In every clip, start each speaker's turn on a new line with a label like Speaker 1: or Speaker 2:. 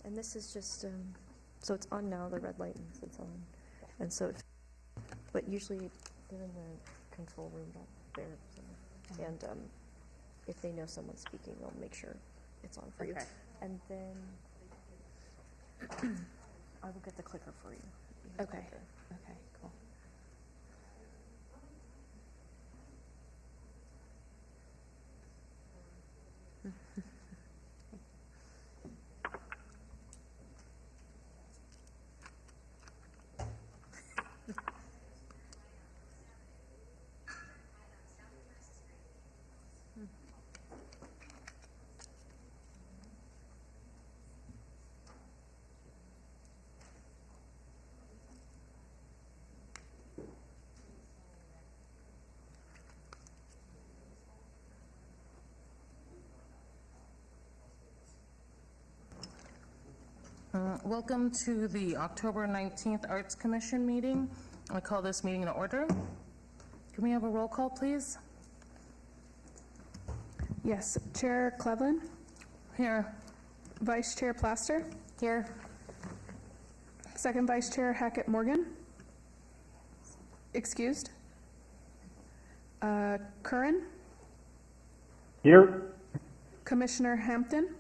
Speaker 1: And this is just, so it's on now, the red light means it's on. And so, but usually they're in the control room back there. So, and if they know someone's speaking, they'll make sure it's on for you. And then I will get the clicker for you.
Speaker 2: Okay. Okay, cool.
Speaker 3: Welcome to the October 19th Arts Commission meeting. I call this meeting to order. Can we have a roll call, please?
Speaker 4: Yes. Chair Cleveland?
Speaker 3: Here.
Speaker 4: Vice Chair Plaster?
Speaker 3: Here.
Speaker 4: Second Vice Chair Hackett Morgan? Excused. Curran?
Speaker 5: Here.
Speaker 4: Commissioner Hampton?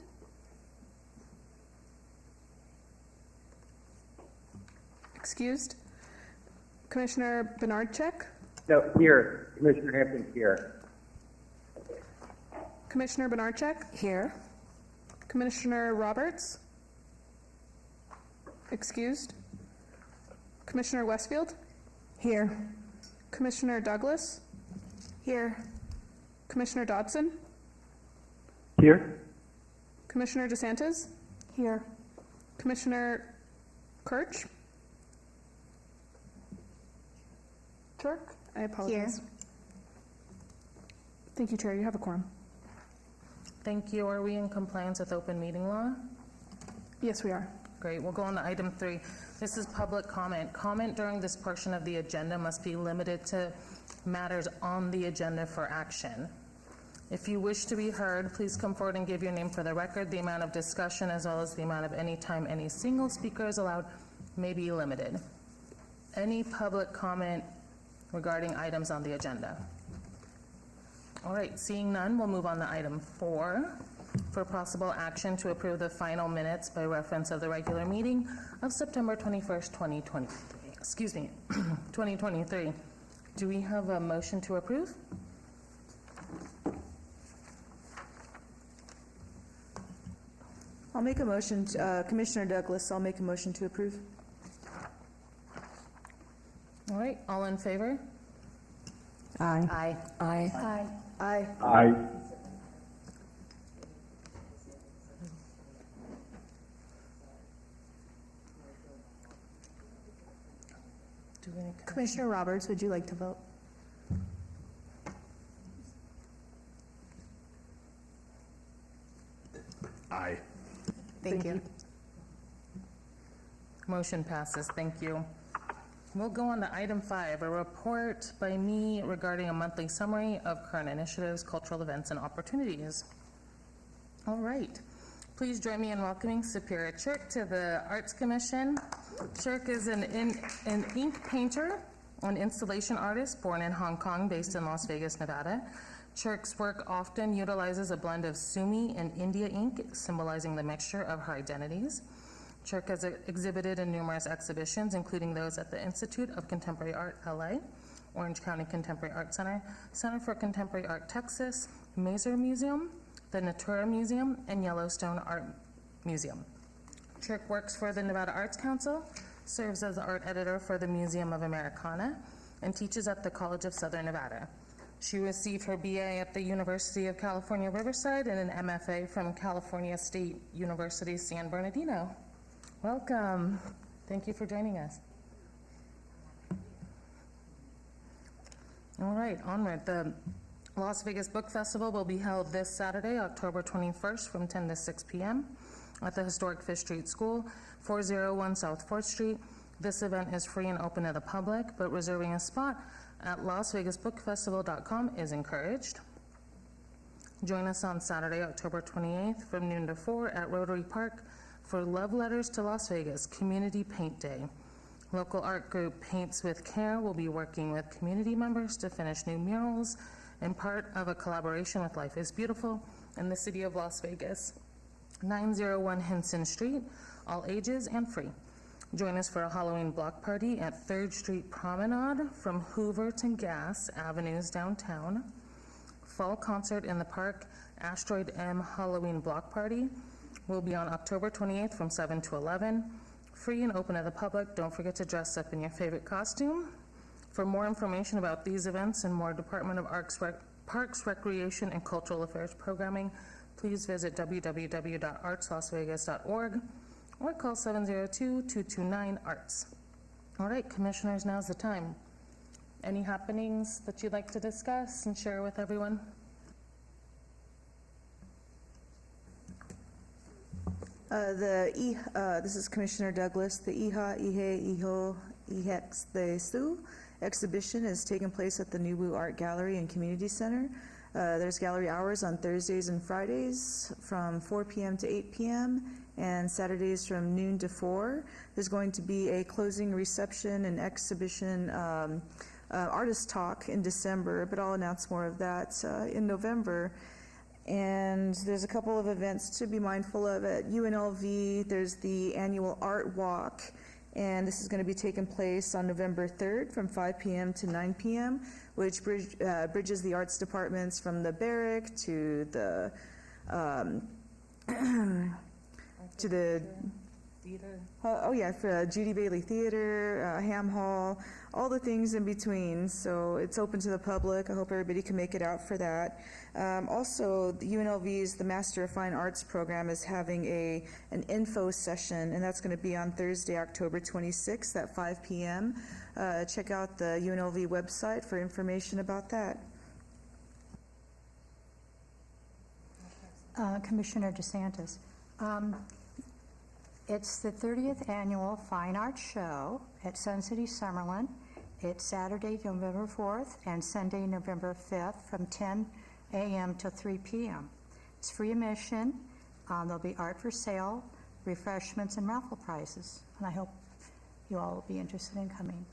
Speaker 4: Excused. Commissioner Bernardchek?
Speaker 5: No, here. Commissioner Hampton here.
Speaker 4: Commissioner Bernardchek?
Speaker 2: Here.
Speaker 4: Commissioner Roberts? Excused. Commissioner Westfield?
Speaker 2: Here.
Speaker 4: Commissioner Douglas?
Speaker 2: Here.
Speaker 4: Commissioner Dodson?
Speaker 5: Here.
Speaker 4: Commissioner DeSantis?
Speaker 2: Here.
Speaker 4: Commissioner Kirch? Turk? I apologize.
Speaker 2: Here.
Speaker 4: Thank you, Chair. You have a quorum.
Speaker 3: Thank you. Are we in compliance with open meeting law?
Speaker 4: Yes, we are.
Speaker 3: Great. We'll go on to item 3. This is public comment. Comment during this portion of the agenda must be limited to matters on the agenda for action. If you wish to be heard, please come forward and give your name for the record. The amount of discussion as well as the amount of any time any single speaker is allowed may be limited. Any public comment regarding items on the agenda? All right, seeing none, we'll move on to item 4 for possible action to approve the final minutes by reference of the regular meeting of September 21st, 2023. Do we have a motion to approve?
Speaker 2: I'll make a motion, Commissioner Douglas, I'll make a motion to approve.
Speaker 3: All right, all in favor?
Speaker 2: Aye.
Speaker 3: Aye.
Speaker 2: Aye.
Speaker 4: Aye.
Speaker 2: Aye.
Speaker 5: Aye.
Speaker 3: Do we,
Speaker 4: Commissioner Roberts, would you like to vote?
Speaker 5: Aye.
Speaker 2: Thank you.
Speaker 3: motion passes. Thank you. We'll go on to item 5, a report by me regarding a monthly summary of current initiatives, cultural events, and opportunities. All right. Please join me in welcoming Superior Chirk to the Arts Commission. Chirk is an ink painter, an installation artist born in Hong Kong, based in Las Vegas, Nevada. Chirk's work often utilizes a blend of Sumi and India ink, symbolizing the mixture of her identities. Chirk has exhibited in numerous exhibitions, including those at the Institute of Contemporary Art, LA, Orange County Contemporary Art Center, Center for Contemporary Art, Texas, Mazer Museum, the Natura Museum, and Yellowstone Art Museum. Chirk works for the Nevada Arts Council, serves as the art editor for the Museum of Americana, and teaches at the College of Southern Nevada. She received her BA at the University of California, Riverside, and an MFA from California State University, San Bernardino. Welcome. Thank you for joining us. All right, onward. The Las Vegas Book Festival will be held this Saturday, October 21st from 10 to 6 p.m. at the historic Fish Street School, 401 South 4th Street. This event is free and open to the public, but reserving a spot at LasVegasBookFestival.com is encouraged. Join us on Saturday, October 28th from noon to 4 at Rotary Park for Love Letters to Las Vegas Community Paint Day. Local art group Paints with Care will be working with community members to finish new murals and part of a collaboration with Life is Beautiful in the city of Las Vegas. 901 Henson Street, all ages and free. Join us for a Halloween block party at 3rd Street Promenade from Hoover to Gass Avenues downtown. Fall concert in the park, Asteroid M Halloween block party will be on October 28th from 7 to 11. Free and open to the public. Don't forget to dress up in your favorite costume. For more information about these events and more Department of Parks, Recreation, and Cultural Affairs programming, please visit www.artslasvegas.org or call 702-229-ARTS. All right, commissioners, now's the time. Any happenings that you'd like to discuss and share with everyone?
Speaker 2: This is Commissioner Douglas. The Iha, Ihe, Iho, Ihex, the Su exhibition is taking place at the Nubu Art Gallery and Community Center. There's gallery hours on Thursdays and Fridays from 4 p.m. to 8 p.m. and Saturdays from noon to 4. There's going to be a closing reception and exhibition artist talk in December, but I'll announce more of that in November. And there's a couple of events to be mindful of at UNLV. There's the annual art walk, and this is going to be taking place on November 3rd from 5 p.m. to 9 p.m., which bridges the arts departments from the Barrack to the
Speaker 3: Theater.
Speaker 2: For Judy Bailey Theater, Ham Hall, all the things in between. So it's open to the public. I hope everybody can make it out for that. Also, the UNLV's The Master of Fine Arts program is having an info session, and that's going to be on Thursday, October 26th at 5 p.m. Check out the UNLV website for information about that.
Speaker 6: Commissioner DeSantis. It's the 30th Annual Fine Arts Show at Sun City Summerlin. It's Saturday, November 4th, and Sunday, November 5th, from 10 a.m. till 3 p.m. It's free admission. There'll be art for sale, refreshments, and raffle prizes. And I hope you all will be interested in coming.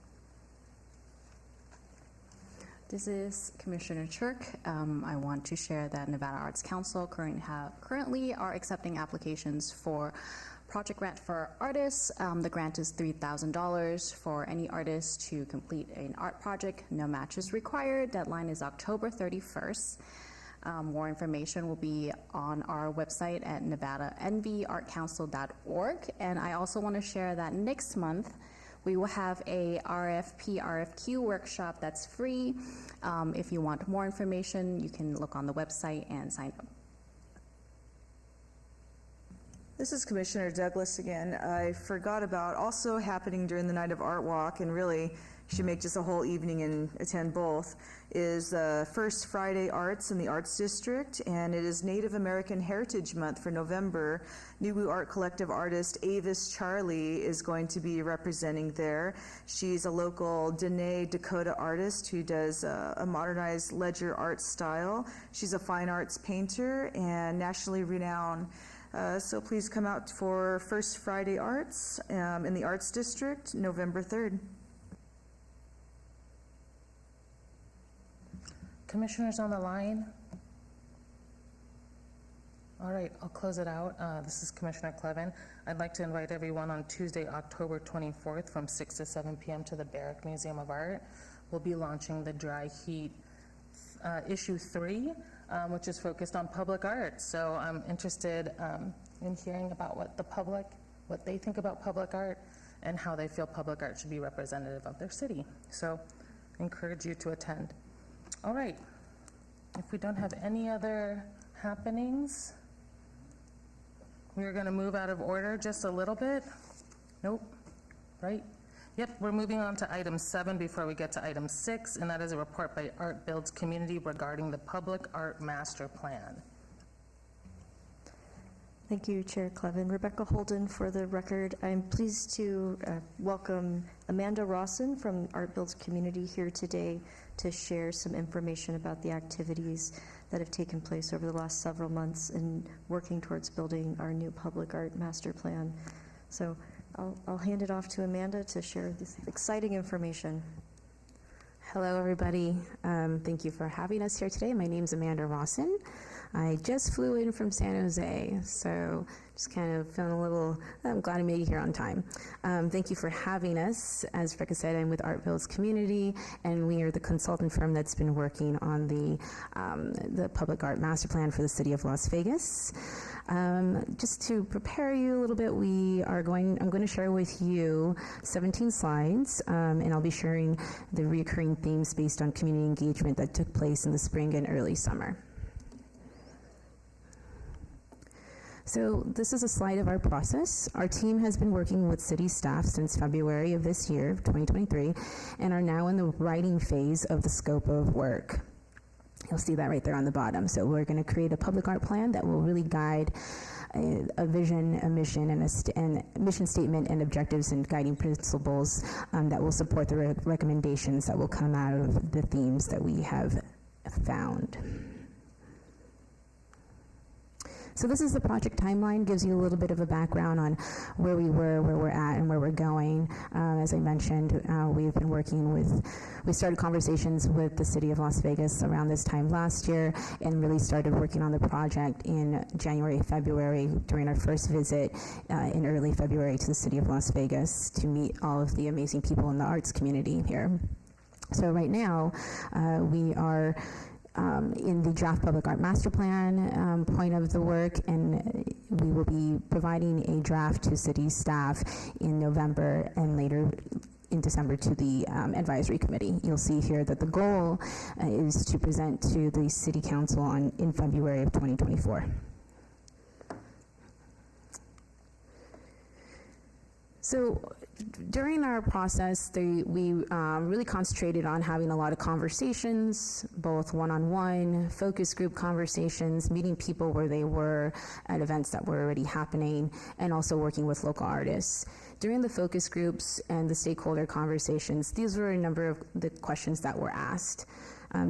Speaker 7: This is Commissioner Chirk. I want to share that Nevada Arts Council currently are accepting applications for project grant for artists. The grant is $3,000 for any artist to complete an art project. No match is required. Deadline is October 31st. More information will be on our website at nevadanvartcouncil.org. And I also want to share that next month we will have a RFQ workshop that's free. If you want more information, you can look on the website and sign up.
Speaker 2: This is Commissioner Douglas again. I forgot about also happening during the Night of Art Walk, and really should make just a whole evening and attend both, is First Friday Arts in the Arts District, and it is Native American Heritage Month for November. Nubu Art Collective artist Avis Charlie is going to be representing there. She's a local Dene Dakota artist who does a modernized ledger art style. She's a fine arts painter and nationally renowned. So please come out for First Friday Arts in the Arts District, November 3rd.
Speaker 3: Commissioners on the line? All right, I'll close it out. This is Commissioner Clevin. I'd like to invite everyone on Tuesday, October 24th from 6 to 7 p.m. to the Barrack Museum of Art. We'll be launching the Dry Heat issue 3, which is focused on public art. So I'm interested in hearing about what they think about public art and how they feel public art should be representative of their city. So I encourage you to attend. All right, if we don't have any other happenings, we're going to move out of order just a little bit. Nope, right? Yep, we're moving on to item 7 before we get to item 6, and that is a report by Art Builds Community regarding the Public Art Master Plan.
Speaker 1: Thank you, Chair Clevin. Rebecca Holden for the record. I'm pleased to welcome Amanda Rawson from Art Builds Community here today to share some information about the activities that have taken place over the last several months in working towards building our new public art master plan. So I'll hand it off to Amanda to share this exciting information.
Speaker 8: Hello, everybody. Thank you for having us here today. My name is Amanda Rawson. I just flew in from San Jose, so just kind of feeling a little, I'm glad I made it here on time. Thank you for having us. As Rebecca said, I'm with Art Builds Community, and we are the consultant firm that's been working on the public art master plan for the city of Las Vegas. Just to prepare you a little bit, I'm going to share with you 17 slides, and I'll be sharing the recurring themes based on community engagement that took place in the spring and early summer. So this is a slide of our process. Our team has been working with city staff since February of this year, 2023, and are now in the writing phase of the scope of work. You'll see that right there on the bottom. So we're going to create a public art plan that will really guide a vision, a mission, and a mission statement and objectives and guiding principles that will support the recommendations that will come out of the themes that we have found. So this is the project timeline, gives you a little bit of a background on where we were, where we're at, and where we're going. As I mentioned, we've been we started conversations with the city of Las Vegas around this time last year and really started working on the project in January, February during our first visit in early February to the city of Las Vegas to meet all of the amazing people in the arts community here. So right now, we are in the draft public art master plan point of the work, and we will be providing a draft to city staff in November and later in December to the advisory committee. You'll see here that the goal is to present to the city council in February of 2024. So during our process, we really concentrated on having a lot of conversations, both one-on-one, focus group conversations, meeting people where they were at events that were already happening, and also working with local artists. During the focus groups and the stakeholder conversations, these were a number of the questions that were asked.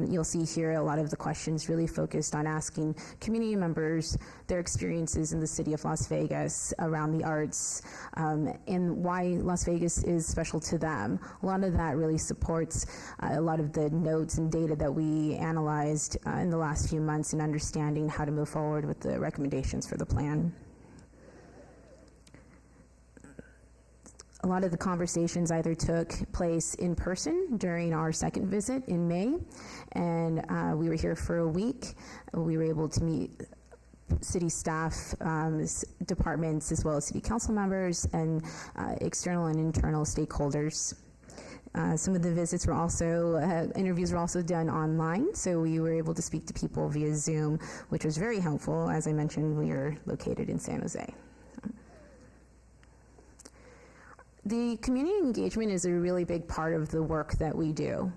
Speaker 8: You'll see here a lot of the questions really focused on asking community members their experiences in the city of Las Vegas around the arts and why Las Vegas is special to them. A lot of that really supports a lot of the notes and data that we analyzed in the last few months in understanding how to move forward with the recommendations for the plan. A lot of the conversations either took place in person during our second visit in May, and we were here for a week. We were able to meet city staff, departments, as well as city council members, and external and internal stakeholders. Some of the visits were also, interviews were also done online, so we were able to speak to people via Zoom, which was very helpful. As I mentioned, we are located in San Jose. The community engagement is a really big part of the work that we do.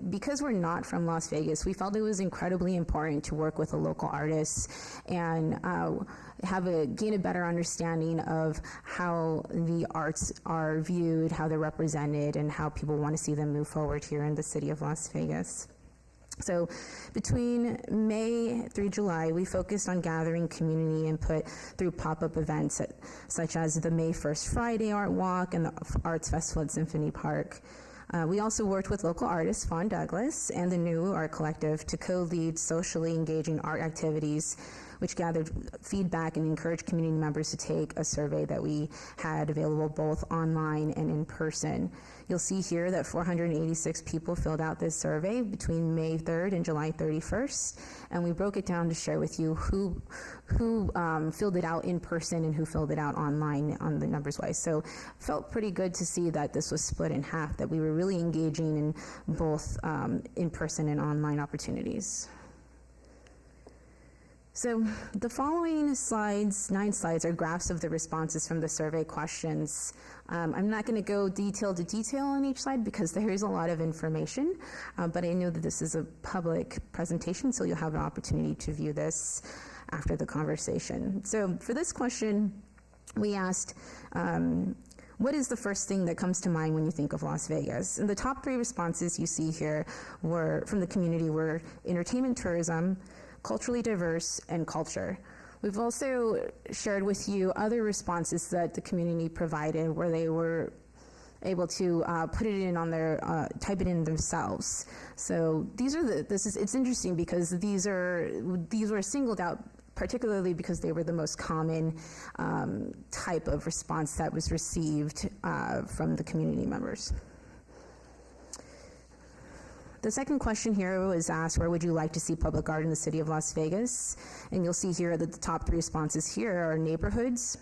Speaker 8: Because we're not from Las Vegas, we felt it was incredibly important to work with the local artists and gain a better understanding of how the arts are viewed, how they're represented, and how people want to see them move forward here in the city of Las Vegas. So between May through July, we focused on gathering community input through pop-up events such as the May 1st Friday Art Walk and the Arts Festival at Symphony Park. We also worked with local artist Fawn Douglas and the New Art Collective to co-lead socially engaging art activities, which gathered feedback and encouraged community members to take a survey that we had available both online and in person. You'll see here that 486 people filled out this survey between May 3rd and July 31st, and we broke it down to share with you who filled it out in person and who filled it out online on the numbers wise. So felt pretty good to see that this was split in half, that we were really engaging in both in-person and online opportunities. So the following slides, 9 slides, are graphs of the responses from the survey questions. I'm not going to go detail to detail on each slide because there is a lot of information, but I know that this is a public presentation, so you'll have an opportunity to view this after the conversation. So for this question, we asked, what is the first thing that comes to mind when you think of Las Vegas? And the top 3 responses you see here were from the community were entertainment, tourism, culturally diverse, and culture. We've also shared with you other responses that the community provided where they were able to put it in on their, type it in themselves. So these are it's interesting because these were singled out particularly because they were the most common type of response that was received from the community members. The second question here was asked, where would you like to see public art in the city of Las Vegas? And you'll see here that the top 3 responses here are neighborhoods,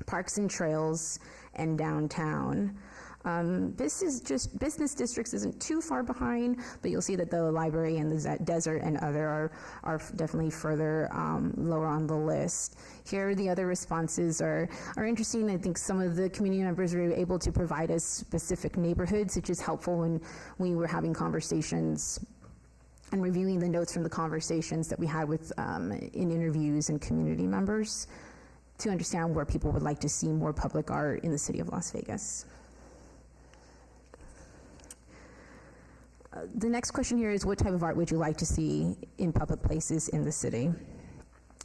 Speaker 8: parks and trails, and downtown. Business districts isn't too far behind, but you'll see that the library and the desert and other are definitely further lower on the list. Here, the other responses are interesting. I think some of the community members were able to provide us specific neighborhoods, which is helpful when we were having conversations and reviewing the notes from the conversations that we had with in interviews and community members to understand where people would like to see more public art in the city of Las Vegas. The next question here is, what type of art would you like to see in public places in the city?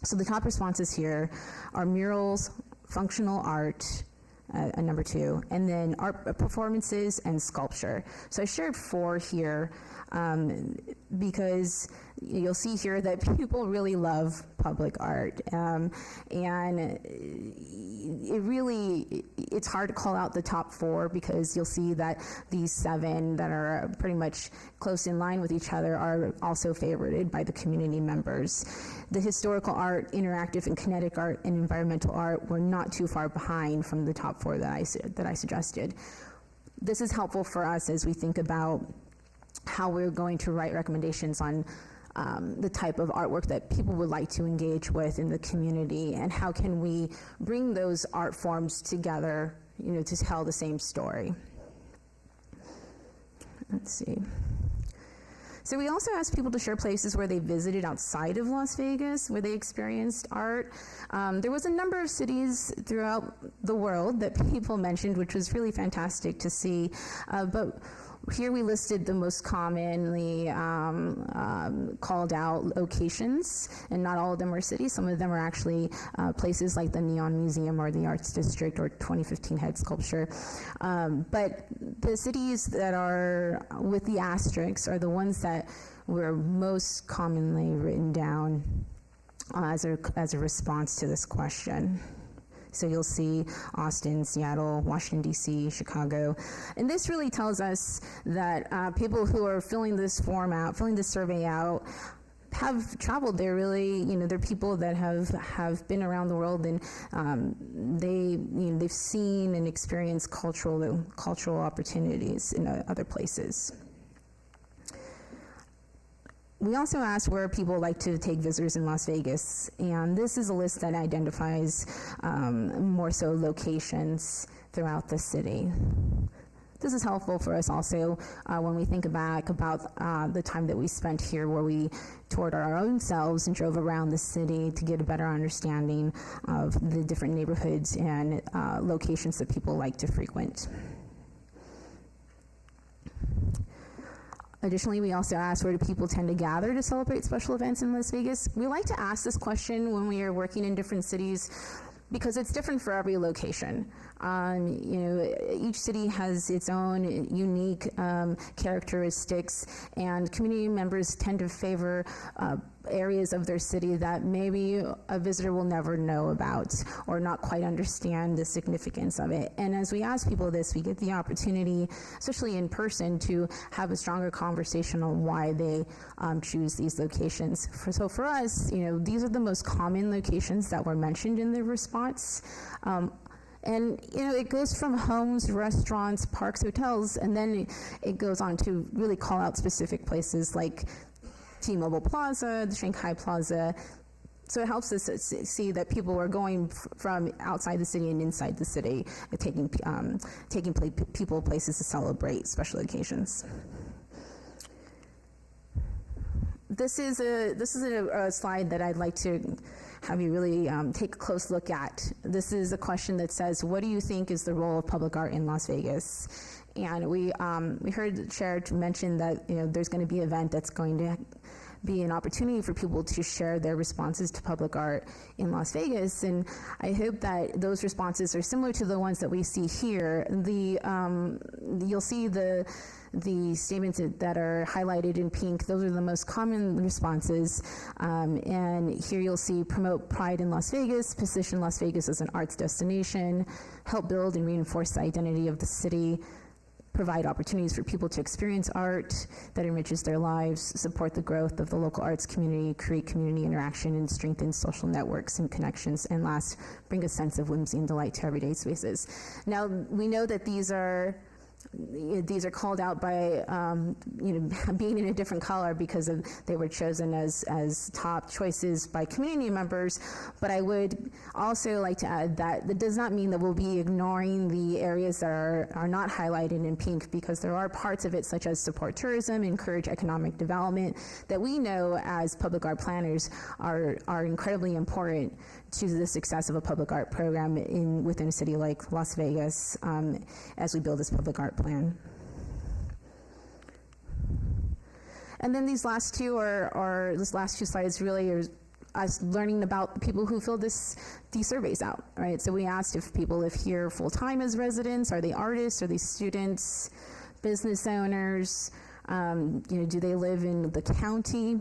Speaker 8: So the top responses here are murals, functional art, number 2, and then art performances and sculpture. So I shared 4 here because you'll see here that people really love public art, and it's hard to call out the top 4 because you'll see that these 7 that are pretty much close in line with each other are also favorited by the community members. The historical art, interactive and kinetic art, and environmental art were not too far behind from the top 4 that I suggested. This is helpful for us as we think about how we're going to write recommendations on the type of artwork that people would like to engage with in the community, and how can we bring those art forms together, to tell the same story. Let's see. So we also asked people to share places where they visited outside of Las Vegas, where they experienced art. There was a number of cities throughout the world that people mentioned, which was really fantastic to see, but here we listed the most commonly called out locations, and not all of them were cities. Some of them are actually places like the Neon Museum or the Arts District or 2015 Head Sculpture. But the cities that are with the asterisks are the ones that were most commonly written down as a response to this question. So you'll see Austin, Seattle, Washington, D.C., Chicago. And this really tells us that people who are filling this survey out, have traveled there. Really, they're people that have been around the world, and they've seen and experienced cultural opportunities in other places. We also asked where people like to take visitors in Las Vegas, and this is a list that identifies more so locations throughout the city. This is helpful for us also when we think back about the time that we spent here, where we toured our own selves and drove around the city to get a better understanding of the different neighborhoods and locations that people like to frequent. Additionally, we also asked, where do people tend to gather to celebrate special events in Las Vegas? We like to ask this question when we are working in different cities because it's different for every location. Each city has its own unique characteristics, and community members tend to favor areas of their city that maybe a visitor will never know about or not quite understand the significance of it. And as we ask people this, we get the opportunity, especially in person, to have a stronger conversation on why they choose these locations. So for us, these are the most common locations that were mentioned in the response. And, it goes from homes, restaurants, parks, hotels, and then it goes on to really call out specific places like T-Mobile Plaza, the Shanghai Plaza. So it helps us see that people are going from outside the city and inside the city, taking people places to celebrate special occasions. This is a slide that I'd like to have you really take a close look at. This is a question that says, what do you think is the role of public art in Las Vegas? And we heard the chair mention that there's going to be an event that's going to be an opportunity for people to share their responses to public art in Las Vegas, and I hope that those responses are similar to the ones that we see here. You'll see the statements that are highlighted in pink. Those are the most common responses, and here you'll see promote pride in Las Vegas, position Las Vegas as an arts destination, help build and reinforce the identity of the city, provide opportunities for people to experience art that enriches their lives, support the growth of the local arts community, create community interaction, and strengthen social networks and connections, and last, bring a sense of whimsy and delight to everyday spaces. Now, we know that these are called out by being in a different color because they were chosen as top choices by community members, but I would also like to add that does not mean that we'll be ignoring the areas that are not highlighted in pink, because there are parts of it, such as support tourism, encourage economic development, that we know as public art planners are incredibly important to the success of a public art program within a city like Las Vegas, as we build this public art plan. And then these last two slides really are us learning about the people who fill these surveys out, right? So we asked if people live here full-time as residents, are they artists, are they students, business owners, do they live in the county?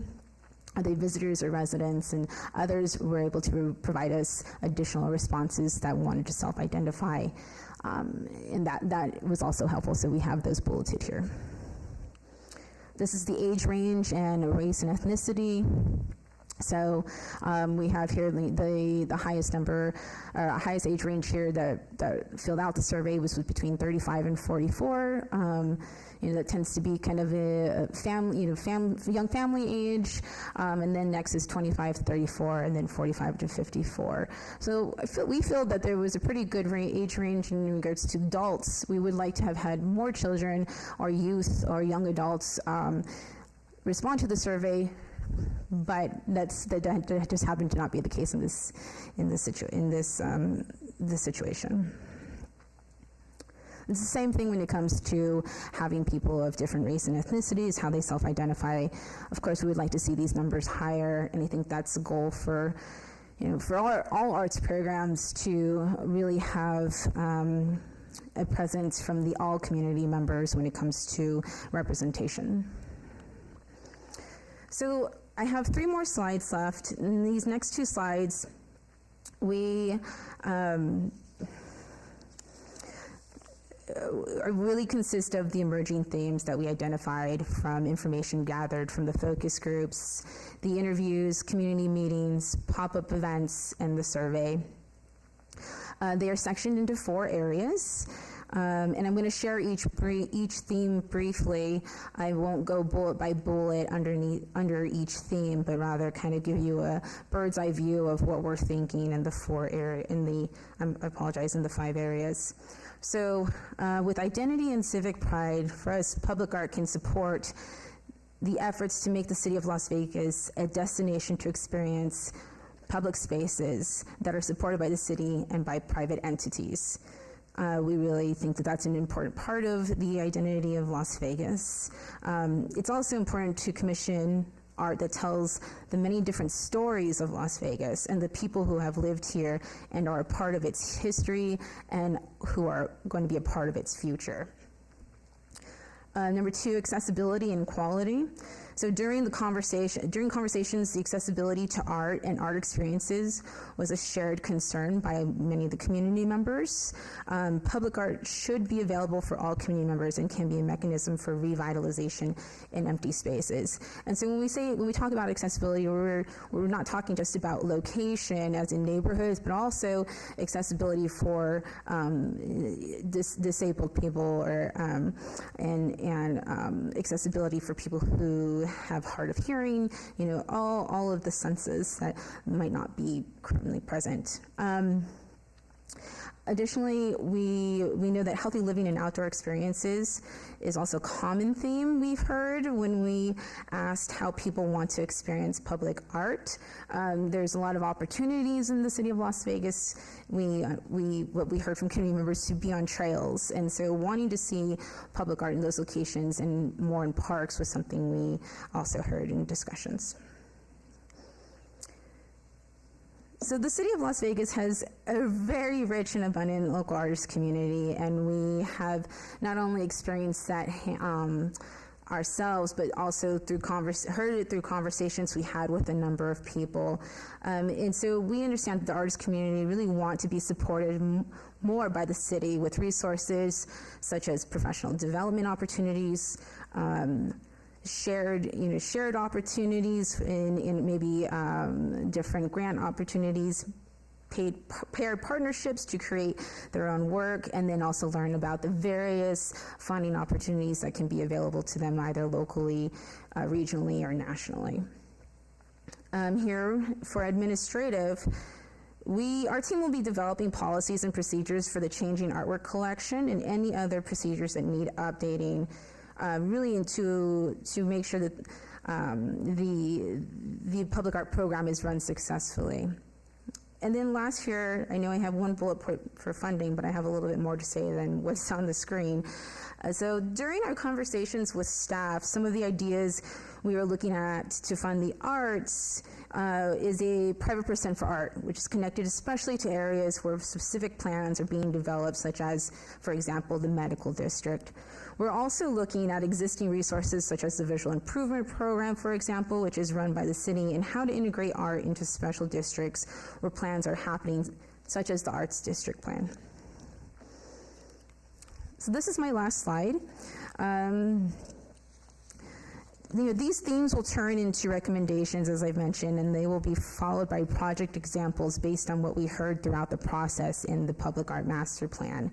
Speaker 8: Are they visitors or residents? And others were able to provide us additional responses that wanted to self-identify. And that was also helpful, so we have those bulleted here. This is the age range and race and ethnicity. So we have here the highest number, highest age range here that filled out the survey was between 35 and 44. That tends to be kind of a family, young family age, and then next is 25 to 34, and then 45 to 54. So we feel that there was a pretty good age range in regards to adults. We would like to have had more children or youth or young adults respond to the survey, but that just happened to not be the case in this situation. It's the same thing when it comes to having people of different race and ethnicities, how they self-identify. Of course, we would like to see these numbers higher, and I think that's the goal for all arts programs, to really have a presence from all community members when it comes to representation. So I have 3 more slides left. In these next 2 slides, we really consist of the emerging themes that we identified from information gathered from the focus groups, the interviews, community meetings, pop-up events, and the survey. They are sectioned into 4 areas. And I'm going to share each theme briefly. I won't go bullet by bullet under each theme, but rather kind of give you a bird's eye view of what we're thinking in the 5 areas. So with identity and civic pride, for us, public art can support the efforts to make the city of Las Vegas a destination to experience public spaces that are supported by the city and by private entities. We really think that that's an important part of the identity of Las Vegas. It's also important to commission art that tells the many different stories of Las Vegas and the people who have lived here and are a part of its history and who are going to be a part of its future. Number 2, accessibility and quality. So during conversations, the accessibility to art and art experiences was a shared concern by many of the community members. Public art should be available for all community members and can be a mechanism for revitalization in empty spaces. And so when we talk about accessibility, we're not talking just about location as in neighborhoods, but also accessibility for disabled people, or and accessibility for people who have hard of hearing, all of the senses that might not be currently present. Additionally, we know that healthy living and outdoor experiences is also a common theme we've heard when we asked how people want to experience public art. There's a lot of opportunities in the city of Las Vegas. What we heard from community members to be on trails, and so wanting to see public art in those locations and more in parks was something we also heard in discussions. So the city of Las Vegas has a very rich and abundant local artist community, and we have not only experienced that ourselves, but also heard it through conversations we had with a number of people. And so we understand that the artist community really want to be supported more by the city with resources such as professional development opportunities, shared opportunities in maybe different grant opportunities, paired partnerships to create their own work, and then also learn about the various funding opportunities that can be available to them either locally, regionally, or nationally. Here for administrative, our team will be developing policies and procedures for the changing artwork collection and any other procedures that need updating, really to make sure that the public art program is run successfully. And then last year, I know I have one bullet point for funding, but I have a little bit more to say than what's on the screen. So during our conversations with staff, some of the ideas we were looking at to fund the arts is a private percent for art, which is connected especially to areas where specific plans are being developed, such as, for example, the medical district. We're also looking at existing resources such as the Visual Improvement Program, for example, which is run by the city, and how to integrate art into special districts where plans are happening, such as the Arts District Plan. So this is my last slide. These themes will turn into recommendations, as I've mentioned, and they will be followed by project examples based on what we heard throughout the process in the Public Art Master Plan.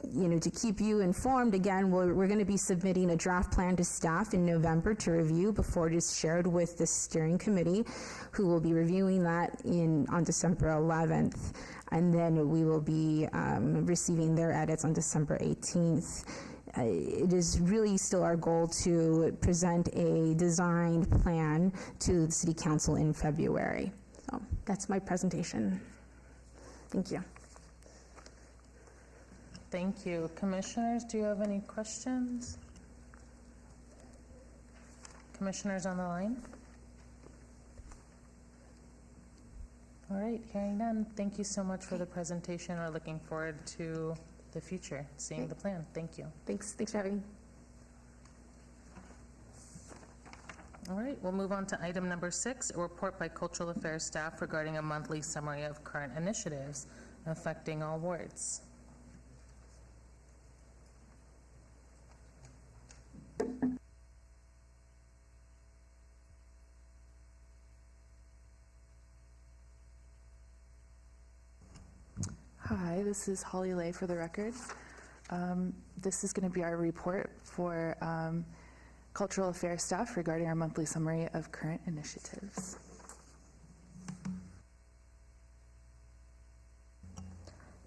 Speaker 8: To keep you informed, again, we're going to be submitting a draft plan to staff in November to review before it is shared with the steering committee, who will be reviewing that on December 11th. And then we will be receiving their edits on December 18th. It is really still our goal to present a designed plan to the City Council in February. So that's my presentation. Thank you.
Speaker 3: Thank you. Commissioners, do you have any questions? Commissioners on the line? All right, hearing none. Thank you so much for the presentation. We're looking forward to the future, seeing the plan. Thank you.
Speaker 1: Thanks for having me.
Speaker 3: All right, we'll move on to item number 6, a report by Cultural Affairs staff regarding a monthly summary of current initiatives affecting all wards.
Speaker 9: Hi, this is Holly Lay for the record. This is going to be our report for Cultural Affairs staff regarding our monthly summary of current initiatives.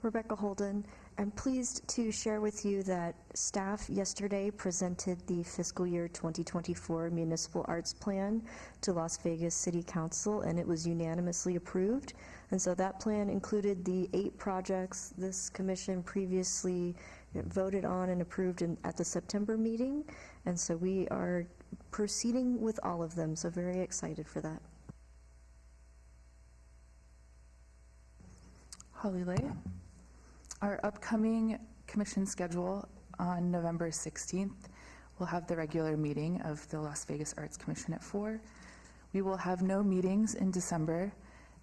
Speaker 1: Rebecca Holden. I'm pleased to share with you that staff yesterday presented the fiscal year 2024 Municipal Arts Plan to Las Vegas City Council, and it was unanimously approved. And so that plan included the 8 projects this commission previously voted on and approved at the September meeting. And so we are proceeding with all of them, so very excited for that.
Speaker 9: Holly Lay. Our upcoming commission schedule on November 16th, we'll have the regular meeting of the Las Vegas Arts Commission at 4. We will have no meetings in December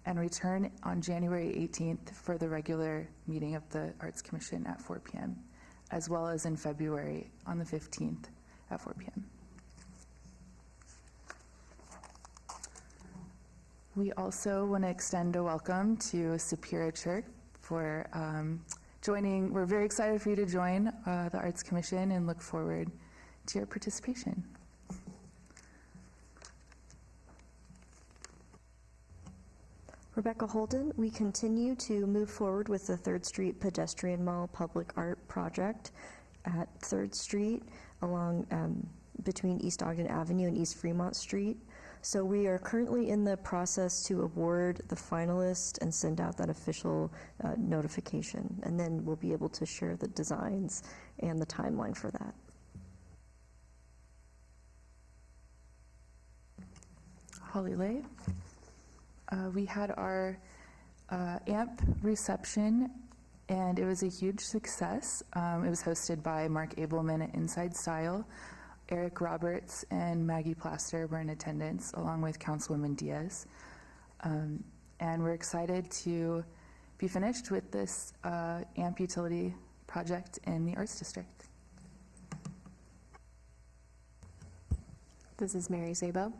Speaker 9: and return on January 18th for the regular meeting of the Arts Commission at 4 p.m., as well as in February on the 15th at 4 p.m. We also want to extend a welcome to Superior Church for joining. We're very excited for you to join the Arts Commission and look forward to your participation.
Speaker 1: Rebecca Holden, we continue to move forward with the 3rd Street Pedestrian Mall Public Art Project at 3rd Street along between East Ogden Avenue and East Fremont Street. So we are currently in the process to award the finalist and send out that official notification. And then we'll be able to share the designs and the timeline for that.
Speaker 9: Holly Lay. We had our AMP reception, and it was a huge success. It was hosted by Mark Abelman at Inside Style. Eric Roberts and Maggie Plaster were in attendance, along with Councilwoman Diaz. And we're excited to be finished with this AMP utility project in the Arts District.
Speaker 10: This is Mary Szabo.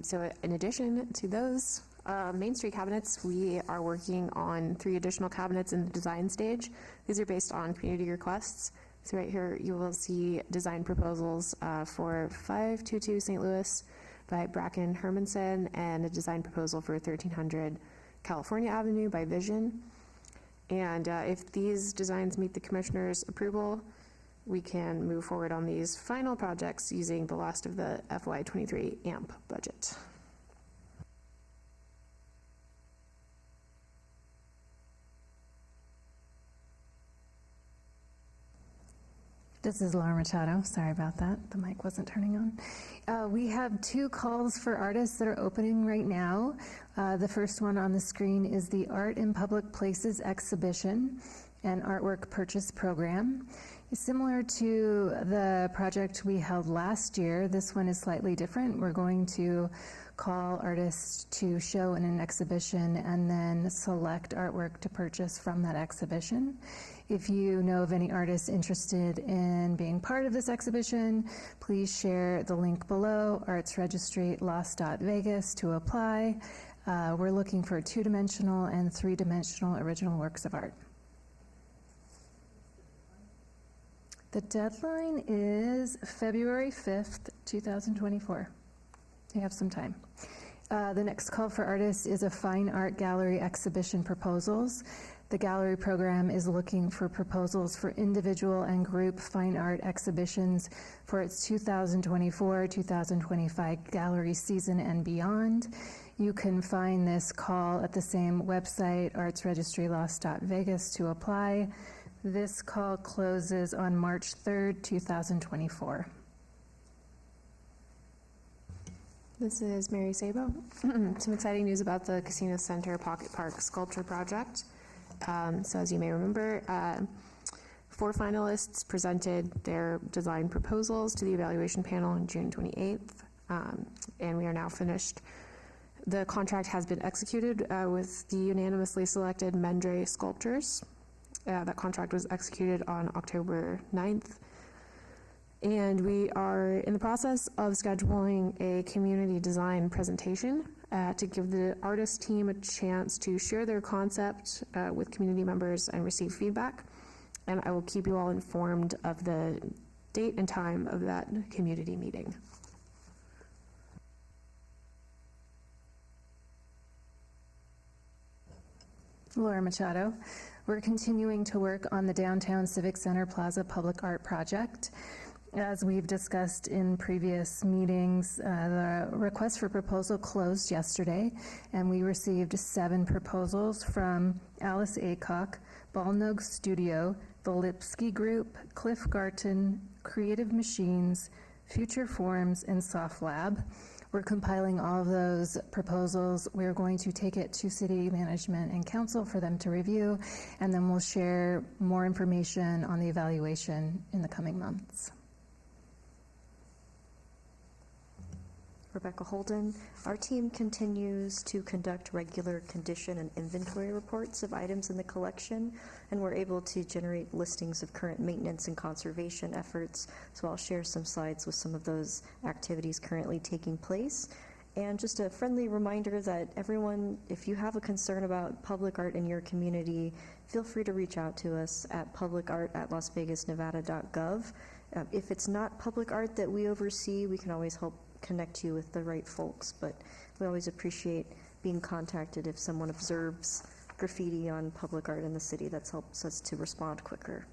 Speaker 10: So in addition to those Main Street cabinets, we are working on 3 additional cabinets in the design stage. These are based on community requests. So right here, you will see design proposals for 522 St. Louis by Bracken Hermanson and a design proposal for 1300 California Avenue by Vision. And if these designs meet the commissioner's approval, we can move forward on these final projects using the last of the FY23 AMP budget.
Speaker 11: This is Laura Machado. Sorry about that. The mic wasn't turning on. We have 2 calls for artists that are opening right now. The first one on the screen is the Art in Public Places exhibition and artwork purchase program. Similar to the project we held last year, this one is slightly different. We're going to call artists to show in an exhibition and then select artwork to purchase from that exhibition. If you know of any artists interested in being part of this exhibition, please share the link below, Arts Registry Lost.Vegas, to apply. We're looking for 2-dimensional and 3-dimensional original works of art. The deadline is February 5th, 2024. You have some time. The next call for artists is a fine art gallery exhibition proposals. The gallery program is looking for proposals for individual and group fine art exhibitions for its 2024-2025 gallery season and beyond. You can find this call at the same website, artsregistrylost.vegas, to apply. This call closes on March 3rd, 2024.
Speaker 10: This is Mary Szabo. Some exciting news about the Casino Center Pocket Park Sculpture Project. So as you may remember, 4 finalists presented their design proposals to the evaluation panel on June 28th, and we are now finished. The contract has been executed with the unanimously selected Mendre Sculptures. That contract was executed on October 9th. And we are in the process of scheduling a community design presentation to give the artist team a chance to share their concept with community members and receive feedback. And I will keep you all informed of the date and time of that community meeting.
Speaker 11: Laura Machado. We're continuing to work on the Downtown Civic Center Plaza Public Art Project. As we've discussed in previous meetings, the request for proposal closed yesterday, and we received 7 proposals from Alice Aycock, Ballnog Studio, the Lipsky Group, Cliff Garton, Creative Machines, Future Forms, and Soft Lab. We're compiling all of those proposals. We're going to take it to city management and council for them to review, and then we'll share more information on the evaluation in the coming months.
Speaker 1: Rebecca Holden. Our team continues to conduct regular condition and inventory reports of items in the collection, and we're able to generate listings of current maintenance and conservation efforts. So I'll share some slides with some of those activities currently taking place. And just a friendly reminder that everyone, if you have a concern about public art in your community, feel free to reach out to us at publicart@lasvegasnevada.gov. If it's not public art that we oversee, we can always help connect you with the right folks, but we always appreciate being contacted if someone observes graffiti on public art in the city. That helps us to respond quicker.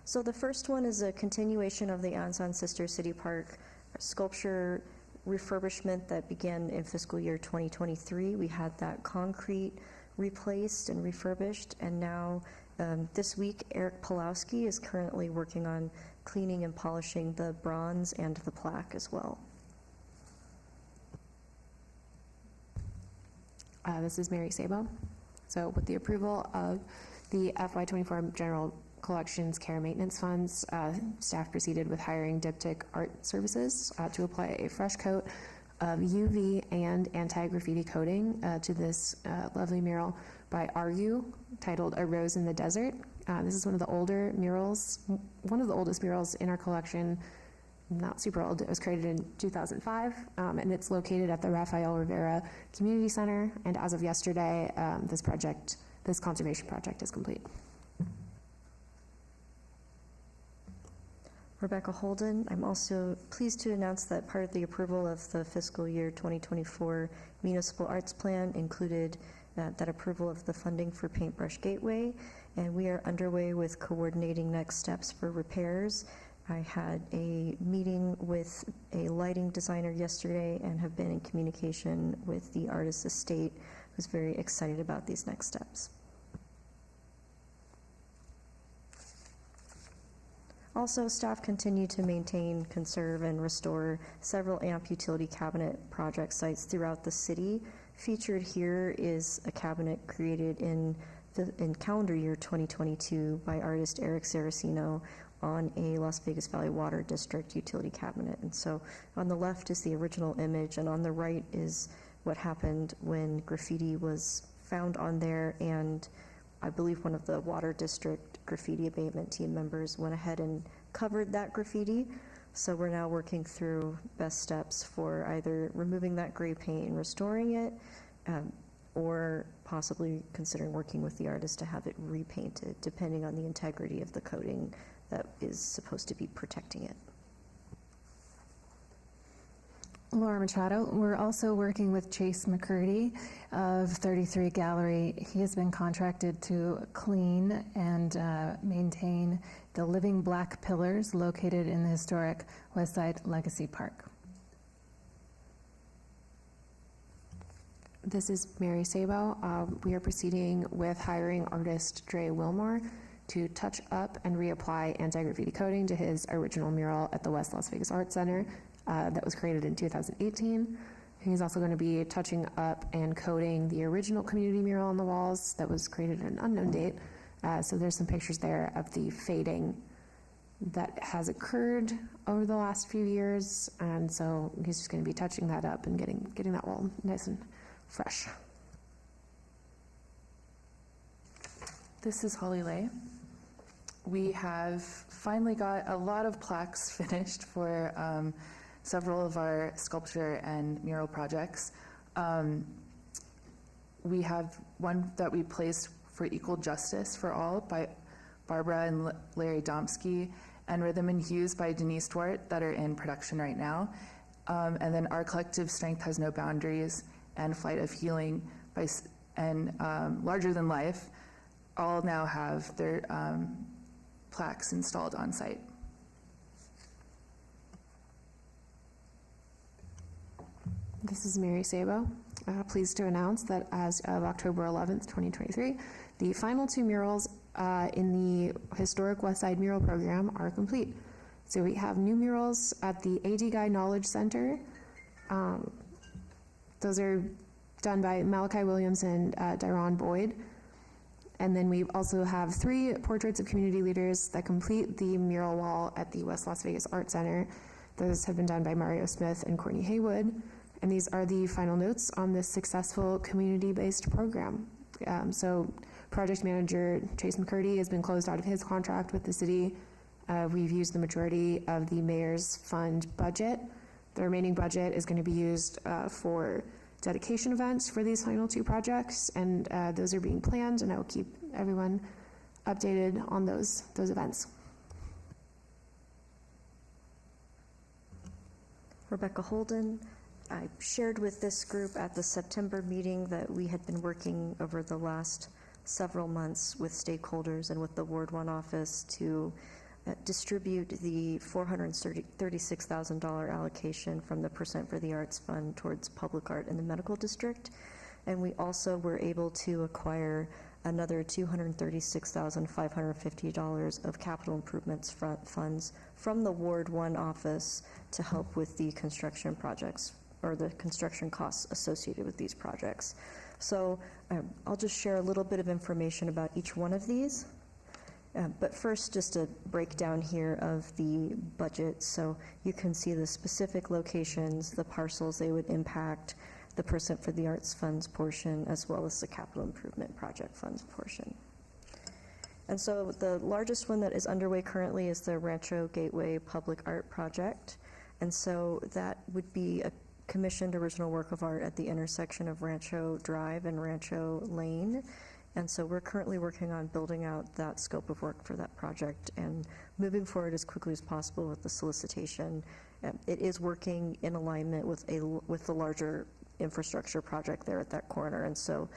Speaker 1: So the first one is a continuation of the Ansan Sister City Park sculpture refurbishment that began in fiscal year 2023. We had that concrete replaced and refurbished, and now this week Eric Pulowski is currently working on cleaning and polishing the bronze and the plaque as well.
Speaker 10: This is Mary Sabo. So with the approval of the FY24 General Collections Care Maintenance Funds, staff proceeded with hiring Diptych Art Services to apply a fresh coat of UV and anti-graffiti coating to this lovely mural by Argu titled A Rose in the Desert. This is one of the older murals, one of the oldest murals in our collection. Not super old. It was created in 2005, and it's located at the Rafael Rivera Community Center. And as of yesterday, this conservation project is complete.
Speaker 1: Rebecca Holden. I'm also pleased to announce that part of the approval of the fiscal year 2024 Municipal Arts Plan included that approval of the funding for Paintbrush Gateway, and we are underway with coordinating next steps for repairs. I had a meeting with a lighting designer yesterday and have been in communication with the artist estate, who's very excited about these next steps. Also, staff continue to maintain, conserve, and restore several AMP utility cabinet project sites throughout the city. Featured here is a cabinet created in calendar year 2022 by artist Eric Saraceno on a Las Vegas Valley Water District utility cabinet. And so on the left is the original image, and on the right is what happened when graffiti was found on there, and I believe one of the Water District graffiti abatement team members went ahead and covered that graffiti. So we're now working through best steps for either removing that gray paint and restoring it, or possibly considering working with the artist to have it repainted, depending on the integrity of the coating that is supposed to be protecting it.
Speaker 11: Laura Machado. We're also working with Chase McCurdy of 33 Gallery. He has been contracted to clean and maintain the living black pillars located in the historic Westside Legacy Park.
Speaker 10: This is Mary Sabo. We are proceeding with hiring artist Dre Wilmore to touch up and reapply anti-graffiti coating to his original mural at the West Las Vegas Arts Center that was created in 2018. He's also going to be touching up and coating the original community mural on the walls that was created at an unknown date. So there's some pictures there of the fading that has occurred over the last few years, and so he's just going to be touching that up and getting that wall nice and fresh.
Speaker 9: This is Holly Lay. We have finally got a lot of plaques finished for several of our sculpture and mural projects. We have one that we placed for Equal Justice for All by Barbara and Larry Domsky, and Rhythm and Hues by Denise Dwart that are in production right now. And then Our Collective Strength Has No Boundaries and Flight of Healing and Larger Than Life all now have their plaques installed on site.
Speaker 10: This is Mary Sabo. Pleased to announce that as of October 11th, 2023, the final two murals in the historic West Side mural program are complete. So we have new murals at the AD Guy Knowledge Center. Those are done by Malachi Williams and Dyron Boyd. And then we also have 3 portraits of community leaders that complete the mural wall at the West Las Vegas Art Center. Those have been done by Mario Smith and Courtney Haywood. And these are the final notes on this successful community-based program. So project manager Chase McCurdy has been closed out of his contract with the city. We've used the majority of the mayor's fund budget. The remaining budget is going to be used for dedication events for these final 2 projects, and those are being planned, and I will keep everyone updated on those events.
Speaker 1: Rebecca Holden. I shared with this group at the September meeting that we had been working over the last several months with stakeholders and with the Ward 1 office to distribute the $436,000 allocation from the Percent for the Arts Fund towards public art in the medical district. And we also were able to acquire another $236,550 of capital improvements funds from the Ward 1 office to help with the construction projects or the construction costs associated with these projects. So I'll just share a little bit of information about each one of these. But first, just a breakdown here of the budget. So you can see the specific locations, the parcels they would impact, the Percent for the Arts Funds portion, as well as the Capital Improvement Project Funds portion. And so the largest one that is underway currently is the Rancho Gateway Public Art Project. And so that would be a commissioned original work of art at the intersection of Rancho Drive and Rancho Lane. And so we're currently working on building out that scope of work for that project and moving forward as quickly as possible with the solicitation. It is working in alignment with the larger infrastructure project there at that corner, and so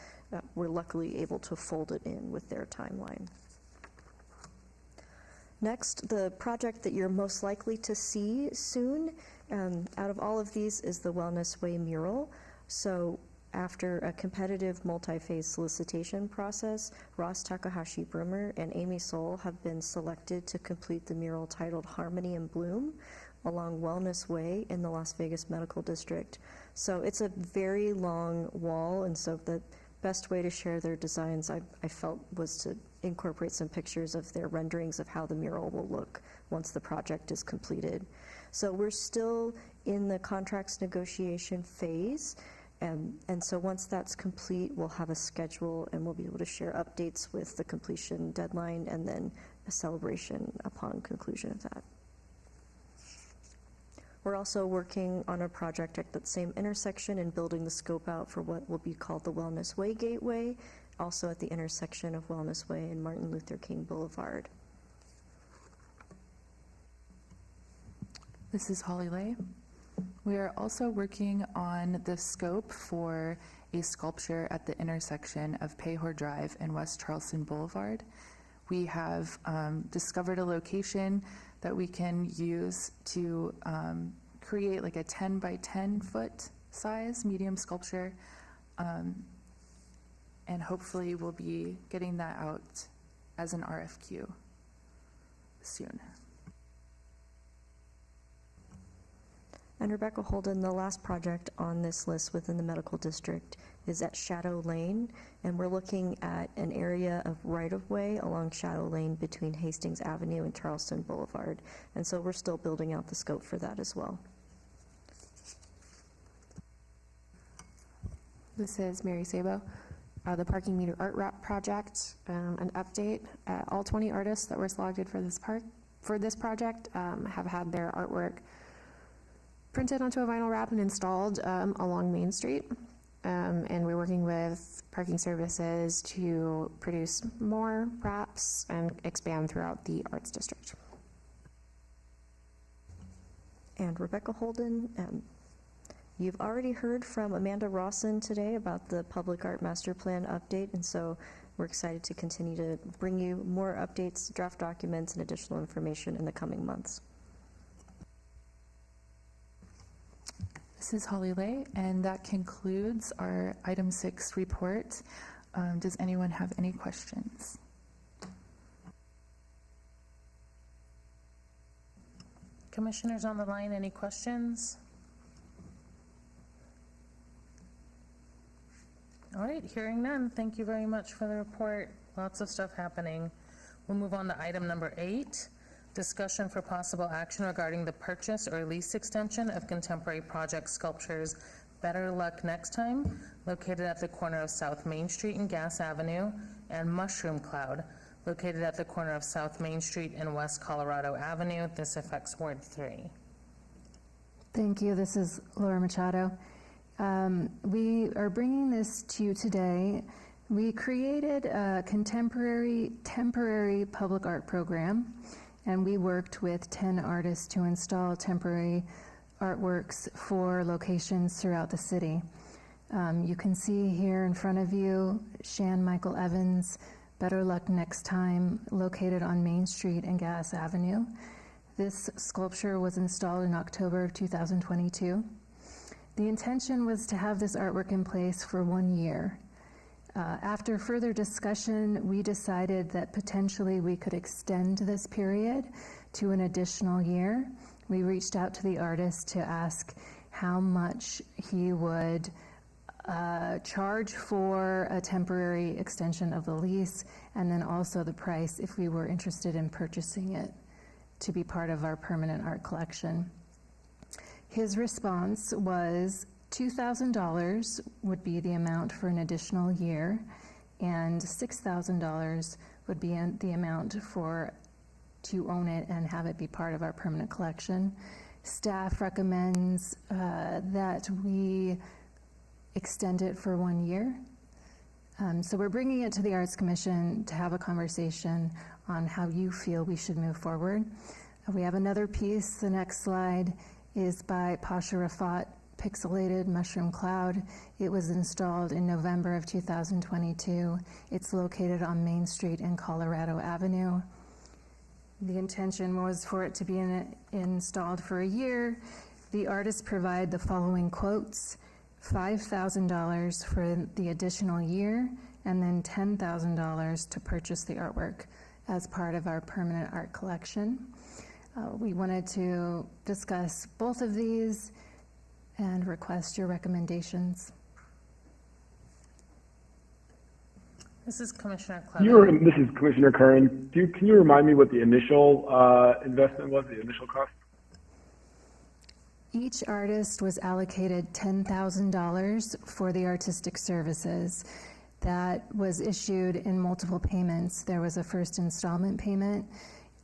Speaker 1: we're luckily able to fold it in with their timeline. Next, the project that you're most likely to see soon out of all of these is the Wellness Way mural. So after a competitive multi-phase solicitation process, Ross Takahashi Brummer and Amy Soul have been selected to complete the mural titled Harmony and Bloom along Wellness Way in the Las Vegas Medical District. So it's a very long wall, and so the best way to share their designs, I felt, was to incorporate some pictures of their renderings of how the mural will look once the project is completed. So we're still in the contracts negotiation phase. And so once that's complete, we'll have a schedule and we'll be able to share updates with the completion deadline and then a celebration upon conclusion of that. We're also working on a project at that same intersection and building the scope out for what will be called the Wellness Way Gateway, also at the intersection of Wellness Way and Martin Luther King Boulevard.
Speaker 9: This is Holly Lay. We are also working on the scope for a sculpture at the intersection of Payhor Drive and West Charleston Boulevard. We have discovered a location that we can use to create like a 10 by 10 foot size medium sculpture, and hopefully we'll be getting that out as an RFQ soon.
Speaker 1: And Rebecca Holden, the last project on this list within the medical district is at Shadow Lane, and we're looking at an area of right-of-way along Shadow Lane between Hastings Avenue and Charleston Boulevard. And so we're still building out the scope for that as well.
Speaker 10: This is Mary Sabo. The Parking Meter Art Wrap Project, an update. All 20 artists that were selected for this project have had their artwork printed onto a vinyl wrap and installed along Main Street. And we're working with parking services to produce more wraps and expand throughout the Arts District.
Speaker 1: And Rebecca Holden, you've already heard from Amanda Rawson today about the Public Art Master Plan update, and so we're excited to continue to bring you more updates, draft documents, and additional information in the coming months.
Speaker 9: This is Holly Lay, and that concludes our item 6 report. Does anyone have any questions?
Speaker 3: Commissioners on the line, any questions? All right, hearing none, thank you very much for the report. Lots of stuff happening. We'll move on to item number 8. Discussion for possible action regarding the purchase or lease extension of contemporary project sculptures Better Luck Next Time, located at the corner of South Main Street and Gas Avenue, and Mushroom Cloud, located at the corner of South Main Street and West Colorado Avenue. This affects Ward 3.
Speaker 11: Thank you. This is Laura Machado. We are bringing this to you today. We created a contemporary temporary public art program, and we worked with 10 artists to install temporary artworks for locations throughout the city. You can see here in front of you, Shan Michael Evans, Better Luck Next Time, located on Main Street and Gass Avenue. This sculpture was installed in October of 2022. The intention was to have this artwork in place for 1 year. After further discussion, we decided that potentially we could extend this period to an additional year. We reached out to the artist to ask how much he would charge for a temporary extension of the lease, and then also the price if we were interested in purchasing it to be part of our permanent art collection. His response was $2,000 would be the amount for an additional year, and $6,000 would be the amount to own it and have it be part of our permanent collection. Staff recommends that we extend it for 1 year. So we're bringing it to the Arts Commission to have a conversation on how you feel we should move forward. We have another piece. The next slide is by Pasha Rafat, Pixelated Mushroom Cloud. It was installed in November of 2022. It's located on Main Street and Colorado Avenue. The intention was for it to be installed for a year. The artists provide the following quotes: $5,000 for the additional year, and then $10,000 to purchase the artwork as part of our permanent art collection. We wanted to discuss both of these and request your recommendations.
Speaker 3: This is Commissioner Clevin.
Speaker 5: This is Commissioner Curran. Can you remind me what the initial investment was, the initial cost?
Speaker 11: Each artist was allocated $10,000 for the artistic services. That was issued in multiple payments. There was a first installment payment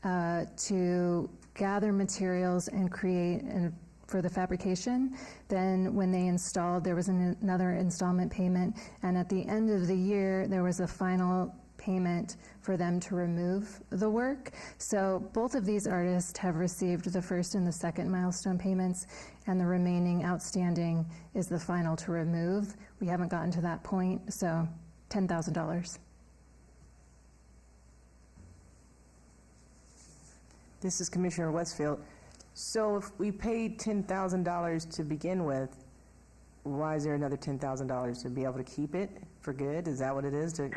Speaker 11: to gather materials and create for the fabrication. Then when they installed, there was another installment payment, and at the end of the year, there was a final payment for them to remove the work. So both of these artists have received the first and the second milestone payments, and the remaining outstanding is the final to remove. We haven't gotten to that point, so $10,000.
Speaker 12: This is Commissioner Westfield. So if we paid $10,000 to begin with, why is there another $10,000 to be able to keep it for good? Is that what it is, to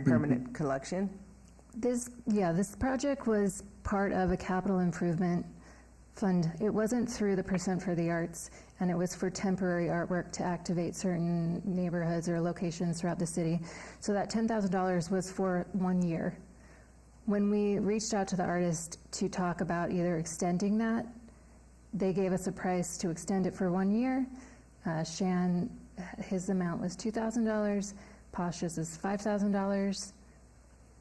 Speaker 12: permanent collection?
Speaker 11: This project was part of a capital improvement fund. It wasn't through the Percent for the Arts, and it was for temporary artwork to activate certain neighborhoods or locations throughout the city. So that $10,000 was for 1 year. When we reached out to the artist to talk about either extending that, they gave us a price to extend it for 1 year. Shan, his amount was $2,000. Pasha's is $5,000.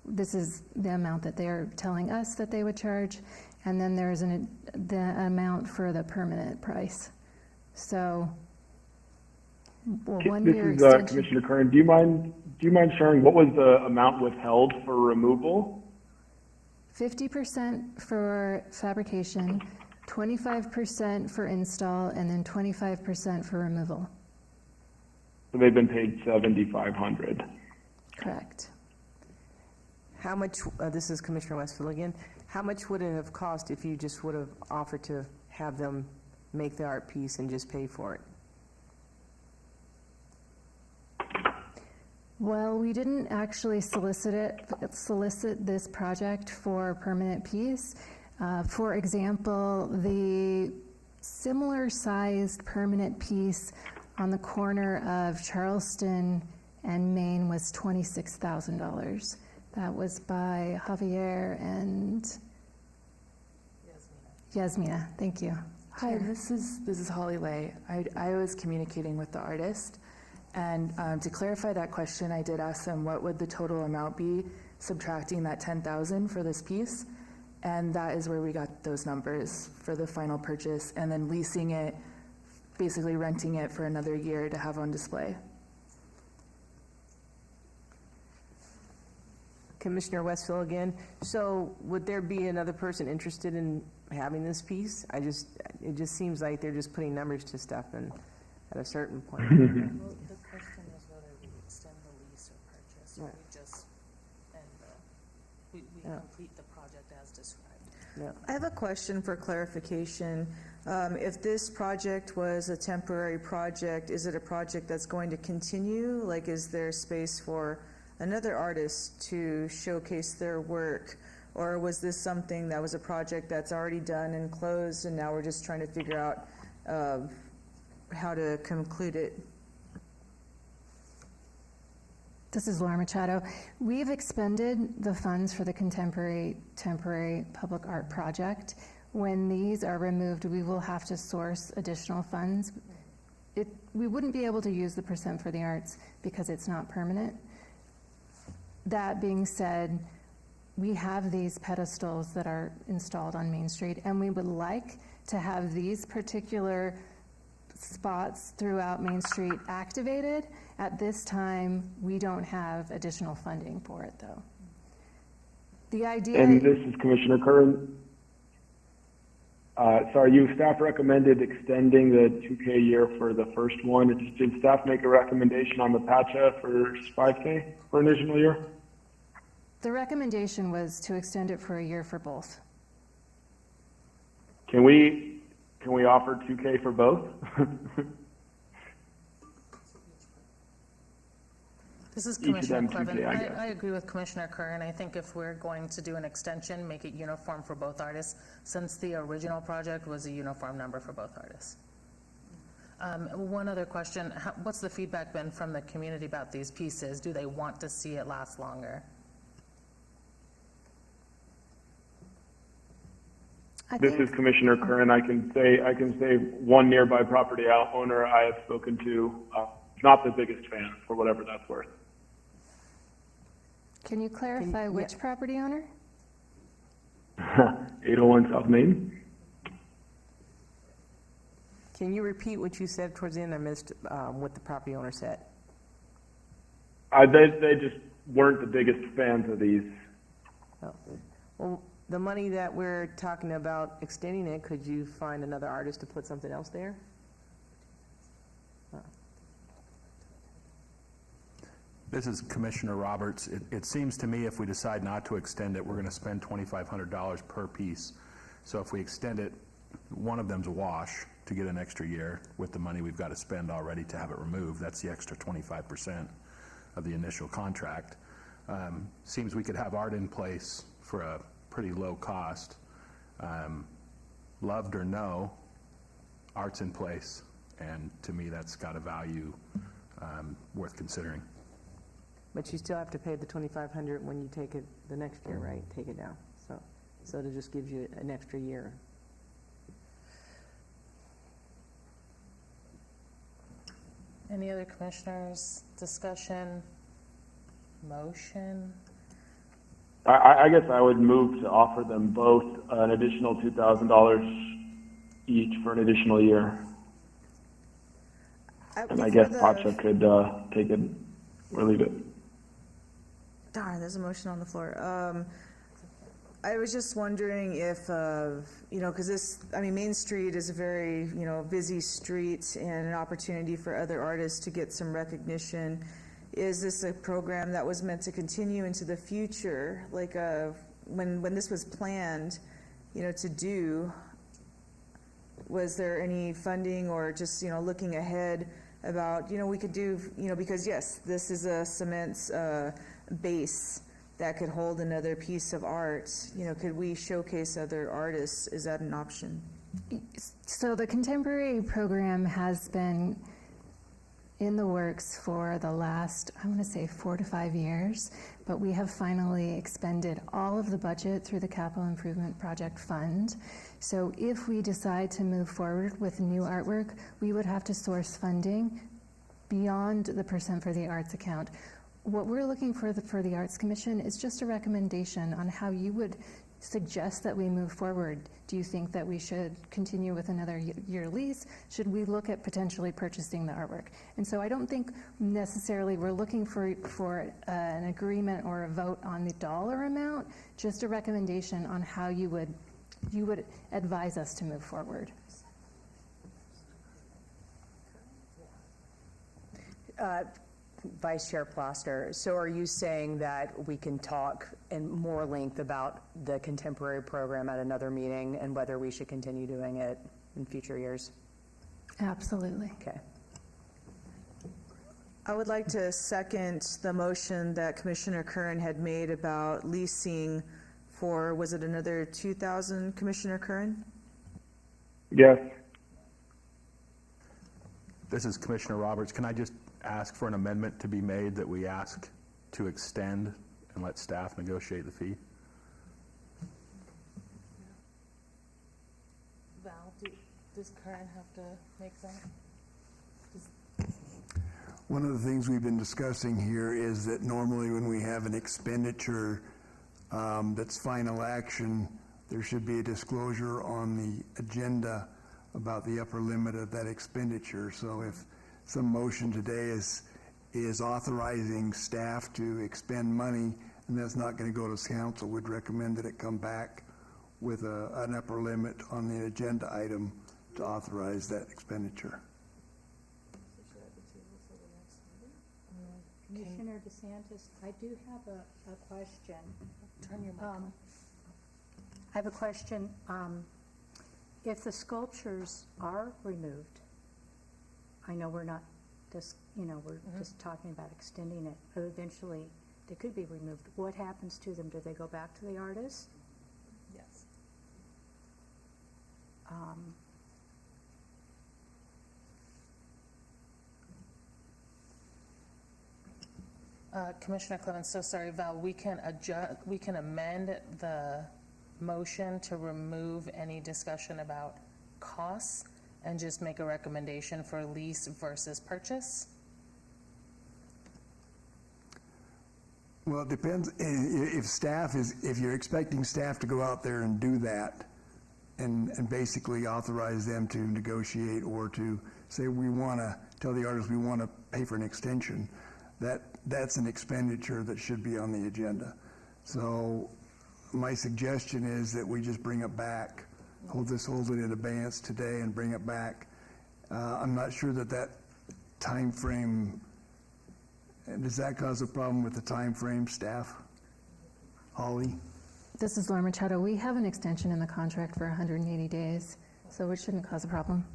Speaker 11: This is the amount that they're telling us that they would charge. And then there's the amount for the permanent price. So, well, 1 year
Speaker 5: This is
Speaker 11: extension.
Speaker 5: Commissioner Curran. Do you mind sharing what was the amount withheld for removal?
Speaker 11: 50% for fabrication, 25% for install, and then 25% for removal.
Speaker 5: So they've been paid $7,500.
Speaker 11: Correct.
Speaker 12: How much, this is Commissioner Westfield again, how much would it have cost if you just would have offered to have them make the art piece and just pay for it?
Speaker 11: Well, we didn't actually solicit this project for a permanent piece. For example, the similar sized permanent piece on the corner of Charleston and Maine was $26,000. That was by Javier and Yasmina. Thank you.
Speaker 9: Hi, this is Holly Lay. I was communicating with the artist, and to clarify that question, I did ask them what would the total amount be, subtracting that $10,000 for this piece, and that is where we got those numbers for the final purchase, and then leasing it, basically renting it for another year to have on display.
Speaker 12: Commissioner Westfield again. So would there be another person interested in having this piece. It just seems like they're just putting numbers to stuff, and at a certain point.
Speaker 3: Well, the question is whether we extend the lease or purchase, or
Speaker 12: Right.
Speaker 3: we just, we
Speaker 12: Yeah.
Speaker 3: complete the project as described.
Speaker 12: Yeah.
Speaker 2: I have a question for clarification. If this project was a temporary project, is it a project that's going to continue? Like, is there space for another artist to showcase their work? Or was this something that was a project that's already done and closed, and now we're just trying to figure out how to conclude it?
Speaker 11: This is Laura Machado. We've expended the funds for the contemporary temporary public art project. When these are removed, we will have to source additional funds. We wouldn't be able to use the percent for the arts because it's not permanent. That being said, we have these pedestals that are installed on Main Street, and we would like to have these particular spots throughout Main Street activated. At this time, we don't have additional funding for it, though. The idea...
Speaker 5: And this is Commissioner Curran. Sorry, you staff recommended extending the 2K year for the first one. Did staff make a recommendation on the PACHA for 5K for an additional year?
Speaker 11: The recommendation was to extend it for a year for both.
Speaker 5: Can we offer 2K for both?
Speaker 3: This is
Speaker 5: Each of
Speaker 3: Commissioner
Speaker 5: them
Speaker 3: Clevin.
Speaker 5: 2K, I guess.
Speaker 3: I agree with Commissioner Curran. I think if we're going to do an extension, make it uniform for both artists, since the original project was a uniform number for both artists. One other question, what's the feedback been from the community about these pieces? Do they want to see it last longer?
Speaker 5: This is Commissioner Curran. I can say one nearby property owner I have spoken to, not the biggest fan, for whatever that's worth.
Speaker 11: Can you clarify which property owner?
Speaker 5: 801 South Main.
Speaker 12: Can you repeat what you said towards the end? I missed what the property owner said.
Speaker 5: They just weren't the biggest fans of these.
Speaker 12: Oh. Well, the money that we're talking about extending it, could you find another artist to put something else there?
Speaker 13: This is Commissioner Roberts. It seems to me if we decide not to extend it, we're going to spend $2,500 per piece. So if we extend it, one of them's a wash to get an extra year with the money we've got to spend already to have it removed. That's the extra 25% of the initial contract. Seems we could have art in place for a pretty low cost. Loved or no, art's in place, and to me that's got a value worth considering.
Speaker 12: But you still have to pay the $2,500 when you take it the next year, right? Take it down. So it just gives you an extra year.
Speaker 3: Any other commissioners? Discussion? Motion?
Speaker 5: I guess I would move to offer them both an additional $2,000 each for an additional year. And I guess PACHA could take it or leave it.
Speaker 2: Darn, there's a motion on the floor. I was just wondering if, because Main Street is a very, busy street and an opportunity for other artists to get some recognition. Is this a program that was meant to continue into the future? Like, when this was planned, to do, was there any funding or just, looking ahead about, we could do, because yes, this is a cement base that could hold another piece of art. Could we showcase other artists? Is that an option?
Speaker 11: So the contemporary program has been in the works for the last, I want to say 4 to 5 years, but we have finally expended all of the budget through the Capital Improvement Project Fund. So if we decide to move forward with new artwork, we would have to source funding beyond the percent for the arts account. What we're looking for the Arts Commission is just a recommendation on how you would suggest that we move forward. Do you think that we should continue with another year lease? Should we look at potentially purchasing the artwork? And so I don't think necessarily we're looking for an agreement or a vote on the dollar amount, just a recommendation on how you would you would advise us to move forward.
Speaker 14: Vice Chair Plaster, so are you saying that we can talk in more length about the contemporary program at another meeting and whether we should continue doing it in future years?
Speaker 11: Absolutely.
Speaker 14: Okay.
Speaker 2: I would like to second the motion that Commissioner Curran had made about leasing for, was it another 2,000, Commissioner Curran?
Speaker 5: Yes.
Speaker 13: This is Commissioner Roberts. Can I just ask for an amendment to be made that we ask to extend and let staff negotiate the fee?
Speaker 3: Val, does Karen have to make that?
Speaker 15: One of the things we've been discussing here is that normally when we have an expenditure that's final action, there should be a disclosure on the agenda about the upper limit of that expenditure. So if some motion today is authorizing staff to expend money, and that's not going to go to council, we'd recommend that it come back with an upper limit on the agenda item to authorize that expenditure.
Speaker 6: Commissioner DeSantis, I do have a question.
Speaker 3: Turn your mic on.
Speaker 6: I have a question. If the sculptures are removed, I know we're not just, we're just talking about extending it, but eventually they could be removed. What happens to them? Do they go back to the artist?
Speaker 3: Yes. Commissioner Clemens, so sorry, Val, we can amend the motion to remove any discussion about costs and just make a recommendation for lease versus purchase?
Speaker 15: Well, it depends. If you're expecting staff to go out there and do that and basically authorize them to negotiate or to say we want to tell the artist we want to pay for an extension, that's an expenditure that should be on the agenda. So my suggestion is that we just bring it back, hold it in abeyance today and bring it back. I'm not sure that time frame, does that cause a problem with the time frame, staff? Holly?
Speaker 11: This is Laura Machado. We have an extension in the contract for 180 days, so it shouldn't cause a problem.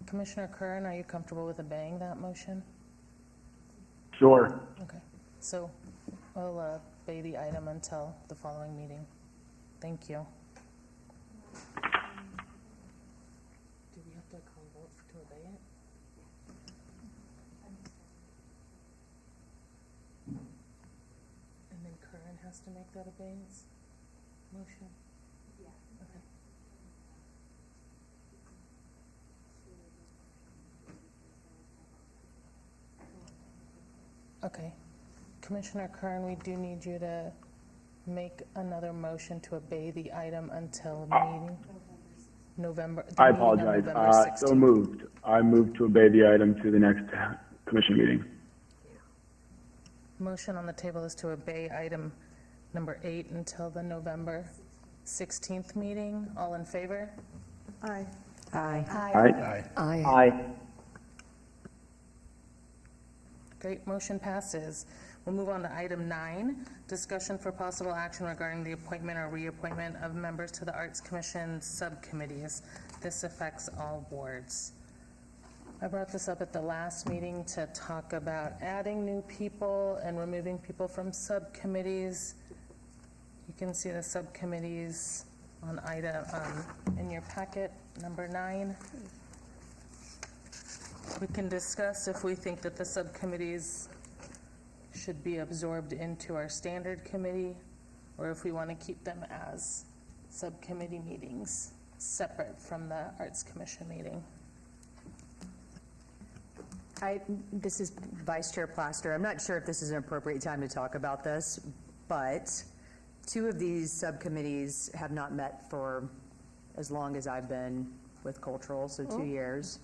Speaker 3: Commissioner Curran, are you comfortable with obeying that motion?
Speaker 5: Sure.
Speaker 3: Okay, so we'll obey the item until the following meeting. Thank you. Do we have to call a vote to obey it? And then Curran has to make that abeyance motion? Yeah. Okay. Okay. Commissioner Kern, we do need you to make another motion to obey the item until meeting November.
Speaker 5: I apologize. So moved. I moved to obey the item to the next commission meeting.
Speaker 3: Motion on the table is to obey item number 8 until the November 16th meeting. All in favor?
Speaker 2: Aye.
Speaker 14: Aye.
Speaker 5: Aye.
Speaker 14: Aye.
Speaker 5: Aye.
Speaker 3: Great, motion passes. We'll move on to item 9, discussion for possible action regarding the appointment or reappointment of members to the Arts Commission subcommittees. This affects all boards. I brought this up at the last meeting to talk about adding new people and removing people from subcommittees. You can see the subcommittees on item in your packet, number 9. We can discuss if we think that the subcommittees should be absorbed into our standard committee, or if we want to keep them as subcommittee meetings, separate from the Arts Commission meeting.
Speaker 14: This is Vice Chair Plaster. I'm not sure if this is an appropriate time to talk about this, but 2 of these subcommittees have not met for as long as I've been with Cultural, so 2 years.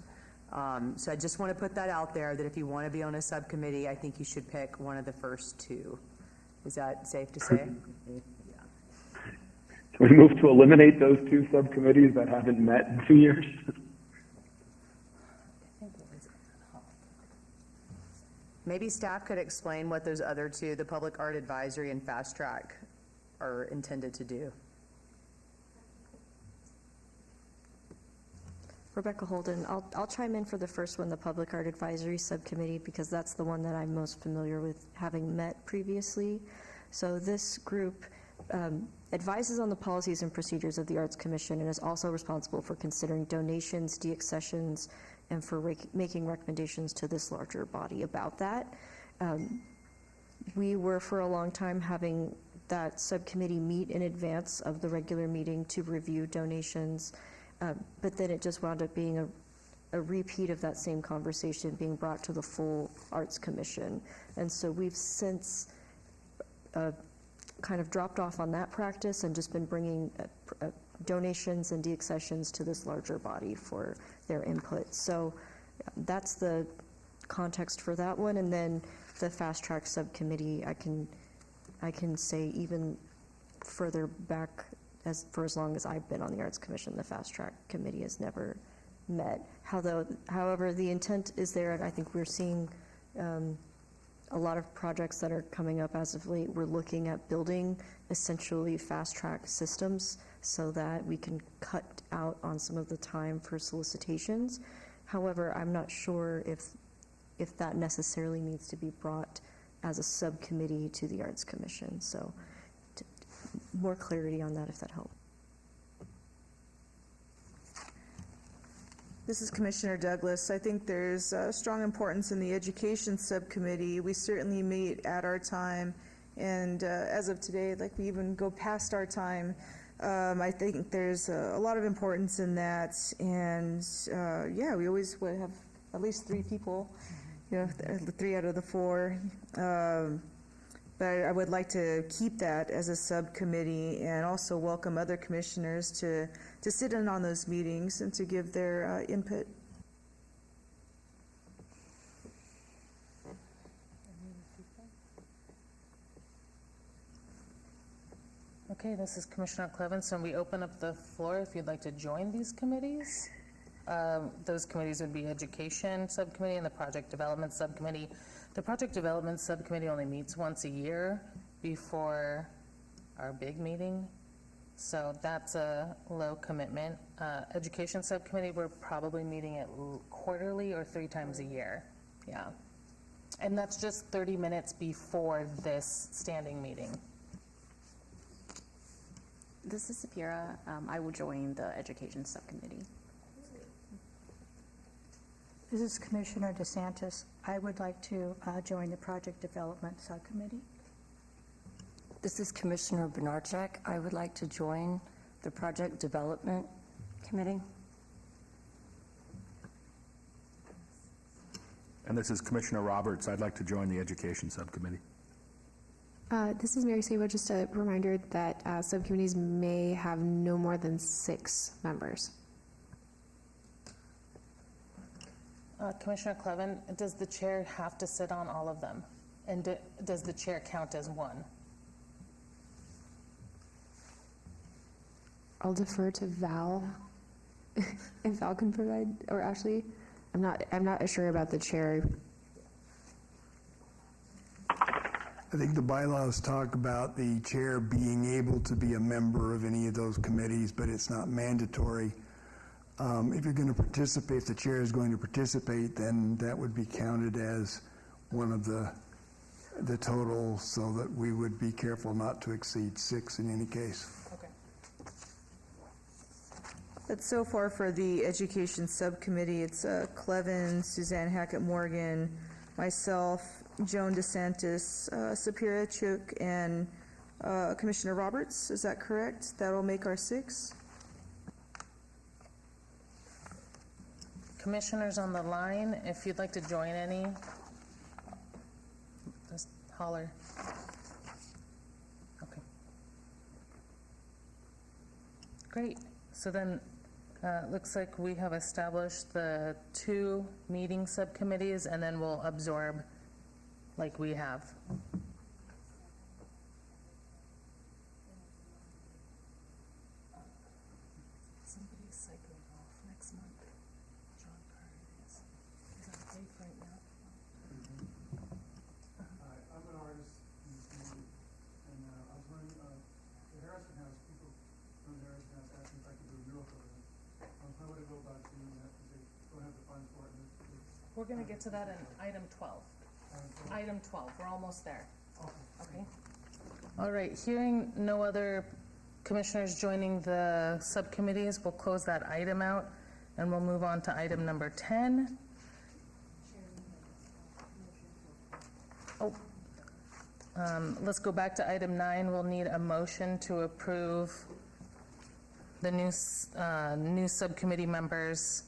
Speaker 14: So I just want to put that out there, that if you want to be on a subcommittee, I think you should pick one of the first 2. Is that safe to say?
Speaker 5: Can we move to eliminate those two subcommittees that haven't met in 2 years?
Speaker 14: Maybe staff could explain what those other two, the Public Art Advisory and Fast Track, are intended to do.
Speaker 1: Rebecca Holden, I'll chime in for the first one, the Public Art Advisory Subcommittee, because that's the one that I'm most familiar with, having met previously. So this group advises on the policies and procedures of the Arts Commission and is also responsible for considering donations, deaccessions, and for making recommendations to this larger body about that. We were for a long time having that subcommittee meet in advance of the regular meeting to review donations, but then it just wound up being a repeat of that same conversation being brought to the full Arts Commission. And so we've since kind of dropped off on that practice and just been bringing donations and deaccessions to this larger body for their input. So that's the context for that one. And then the Fast Track Subcommittee, I can say even further back, for as long as I've been on the Arts Commission, the Fast Track Committee has never met. However, the intent is there, and I think we're seeing a lot of projects that are coming up as of late. We're looking at building essentially fast track systems so that we can cut out on some of the time for solicitations. However, I'm not sure if that necessarily needs to be brought as a subcommittee to the Arts Commission. So more clarity on that if that helps.
Speaker 2: This is Commissioner Douglas. I think there's strong importance in the Education Subcommittee. We certainly meet at our time, and as of today, like we even go past our time. I think there's a lot of importance in that, and yeah, we always would have at least 3 people, you know, 3 out of the 4. But I would like to keep that as a subcommittee and also welcome other commissioners to sit in on those meetings and to give their input.
Speaker 3: Okay, this is Commissioner Clevenson. We open up the floor if you'd like to join these committees. Those committees would be Education Subcommittee and the Project Development Subcommittee. The Project Development Subcommittee only meets once a year before our big meeting, so that's a low commitment. Education Subcommittee, we're probably meeting it quarterly or 3 times a year, yeah. And that's just 30 minutes before this standing meeting.
Speaker 7: This is Sapira. I will join the Education Subcommittee.
Speaker 6: This is Commissioner DeSantis. I would like to join the Project Development Subcommittee.
Speaker 16: This is Commissioner Benarchak. I would like to join the Project Development Committee.
Speaker 13: And this is Commissioner Roberts. I'd like to join the Education Subcommittee.
Speaker 10: This is Mary Sabo. Just a reminder that subcommittees may have no more than 6 members.
Speaker 3: Commissioner Clevin, does the chair have to sit on all of them? And does the chair count as one?
Speaker 10: I'll defer to Val. If Val can provide, or Ashley, I'm not sure about the chair.
Speaker 15: I think the bylaws talk about the chair being able to be a member of any of those committees, but it's not mandatory. If you're going to participate, if the chair is going to participate, then that would be counted as one of the total, so that we would be careful not to exceed 6 in any case.
Speaker 3: Okay.
Speaker 2: But so far for the Education Subcommittee, it's Clevin, Suzanne Hackett-Morgan, myself, Joan DeSantis, Sapira Chuk, and Commissioner Roberts. Is that correct? That'll make our 6.
Speaker 3: Commissioners on the line, if you'd like to join any, just holler. Okay. Great. So then, looks like we have established the 2 meeting subcommittees, and then we'll absorb like we have. We're gonna get to that in item 12. Item 12, we're almost there. Okay. All right, hearing no other commissioners joining the subcommittees, we'll close that item out, and we'll move on to item number 10. Oh, let's go back to item 9. We'll need a motion to approve the new subcommittee members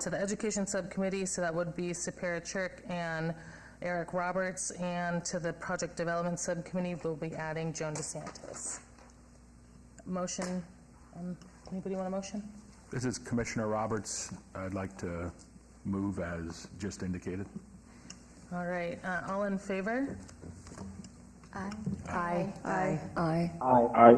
Speaker 3: to the Education Subcommittee, so that would be Sapira Chirk and Eric Roberts, and to the Project Development Subcommittee, we'll be adding Joan DeSantis. Motion, anybody want a motion?
Speaker 13: This is Commissioner Roberts. I'd like to move as just indicated.
Speaker 3: All right, all in favor?
Speaker 16: Aye.
Speaker 3: Aye.
Speaker 16: Aye. Aye.
Speaker 5: Aye.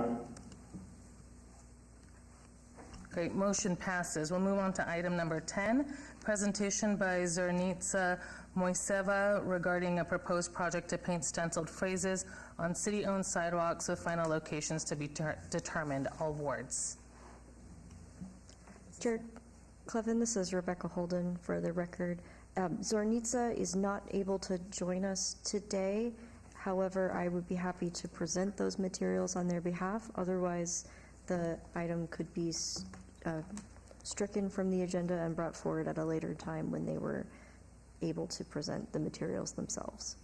Speaker 3: Great, motion passes. We'll move on to item number 10, presentation by Zornitsa Moiseva regarding a proposed project to paint stenciled phrases on city-owned sidewalks with final locations to be determined, all wards.
Speaker 1: Chair Clevin, this is Rebecca Holden for the record. Zornitsa is not able to join us today. However, I would be happy to present those materials on their behalf. Otherwise, the item could be stricken from the agenda and brought forward at a later time when they were able to present the materials themselves.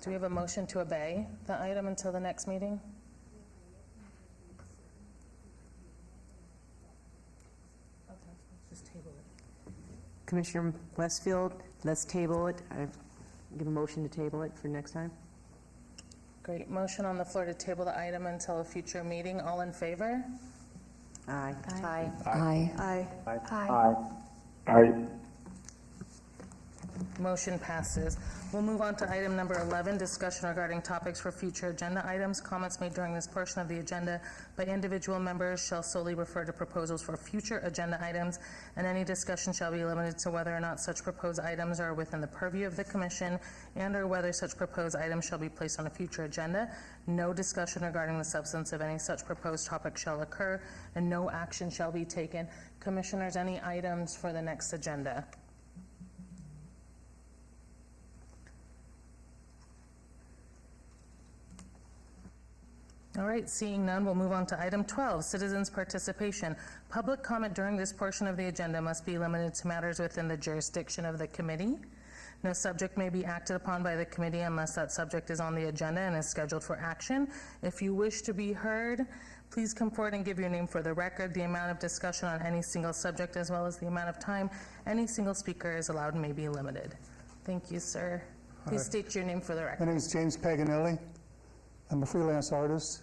Speaker 3: Do we have a motion to obey the item until the next meeting? Okay, let's just table it.
Speaker 12: Commissioner Westfield, let's table it. I give a motion to table it for next time.
Speaker 3: Great, motion on the floor to table the item until a future meeting. All in favor?
Speaker 12: Aye.
Speaker 16: Aye.
Speaker 1: Aye.
Speaker 16: Aye.
Speaker 5: Aye.
Speaker 3: Motion passes. We'll move on to item number 11, discussion regarding topics for future agenda items. Comments made during this portion of the agenda by individual members shall solely refer to proposals for future agenda items, and any discussion shall be limited to whether or not such proposed items are within the purview of the commission and or whether such proposed items shall be placed on a future agenda. No discussion regarding the substance of any such proposed topic shall occur, and no action shall be taken. Commissioners, any items for the next agenda? All right, seeing none, we'll move on to item 12, citizens' participation. Public comment during this portion of the agenda must be limited to matters within the jurisdiction of the committee. No subject may be acted upon by the committee unless that subject is on the agenda and is scheduled for action. If you wish to be heard, please come forward and give your name for the record. The amount of discussion on any single subject, as well as the amount of time any single speaker is allowed, may be limited. Thank you, sir. Please state your name for the record.
Speaker 17: My name is James Paganelli. I'm a freelance artist.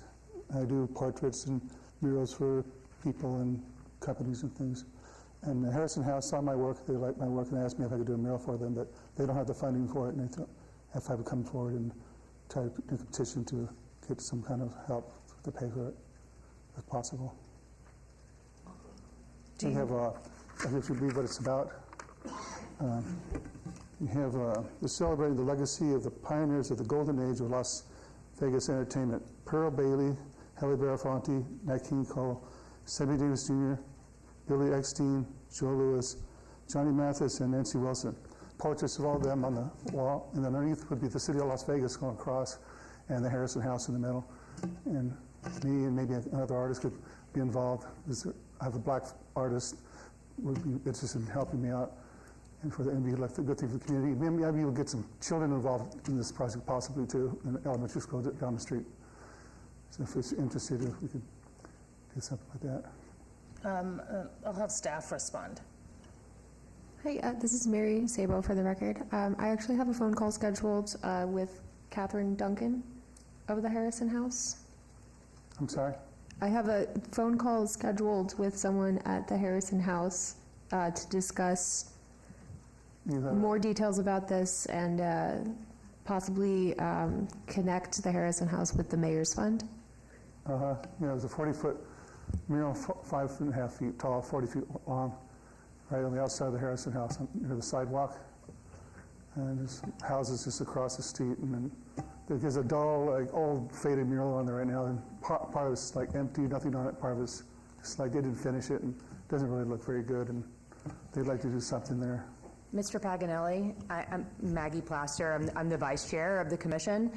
Speaker 17: I do portraits and murals for people and companies and things. And the Harrison House saw my work, they liked my work, and they asked me if I could do a mural for them, but they don't have the funding for it, and they thought if I would come forward and try to do a petition to get some kind of help to pay for it, if possible. We have, if you read what it's about, we have, we're celebrating the legacy of the pioneers of the golden age of Las Vegas entertainment. Pearl Bailey, Halle Belafonte, Nat King Cole, Sammy Davis Jr., Billy Eckstein, Joe Louis, Johnny Mathis, and Nancy Wilson. Portraits of all of them on the wall, and underneath would be the city of Las Vegas going across, and the Harrison House in the middle. And me and maybe another artist could be involved. I have a black artist would be interested in helping me out, and for the and be like a good thing for the community. Maybe we'll get some children involved in this project possibly too, in the elementary school down the street. So if it's interested, if we could do something like that.
Speaker 3: I'll have staff respond.
Speaker 10: Hi, this is Mary Sabo for the record. I actually have a phone call scheduled with Catherine Duncan of the Harrison House.
Speaker 17: I'm sorry?
Speaker 10: I have a phone call scheduled with someone at the Harrison House to discuss more details about this and possibly connect the Harrison House with the Mayor's Fund.
Speaker 17: Yeah, there's a 40-foot mural, 5.5 feet tall, 40 feet long, right on the outside of the Harrison House, near the sidewalk. And there's houses just across the street, and then there's a dull, like, old, faded mural on there right now, and part of it's like empty, nothing on it. Part of it's just like they didn't finish it, and doesn't really look very good, and they'd like to do something there.
Speaker 18: Mr. Paganelli, I'm Maggie Plaster. I'm the vice chair of the commission.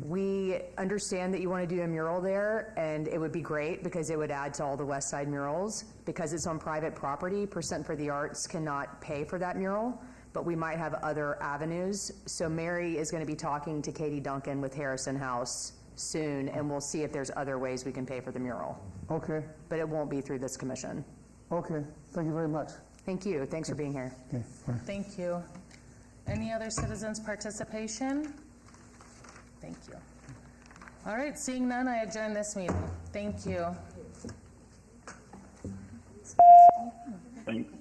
Speaker 18: We understand that you want to do a mural there, and it would be great because it would add to all the West Side murals. Because it's on private property, Percent for the Arts cannot pay for that mural, but we might have other avenues. So Mary is going to be talking to Katie Duncan with Harrison House soon, and we'll see if there's other ways we can pay for the mural.
Speaker 17: Okay,
Speaker 18: But it won't be through this commission.
Speaker 17: okay, thank you very much.
Speaker 18: Thank you. Thanks for being here.
Speaker 17: Okay, bye.
Speaker 3: Thank you. Any other citizens' participation? Thank you. All right, seeing none, I adjourn this meeting. Thank you.
Speaker 5: Thanks.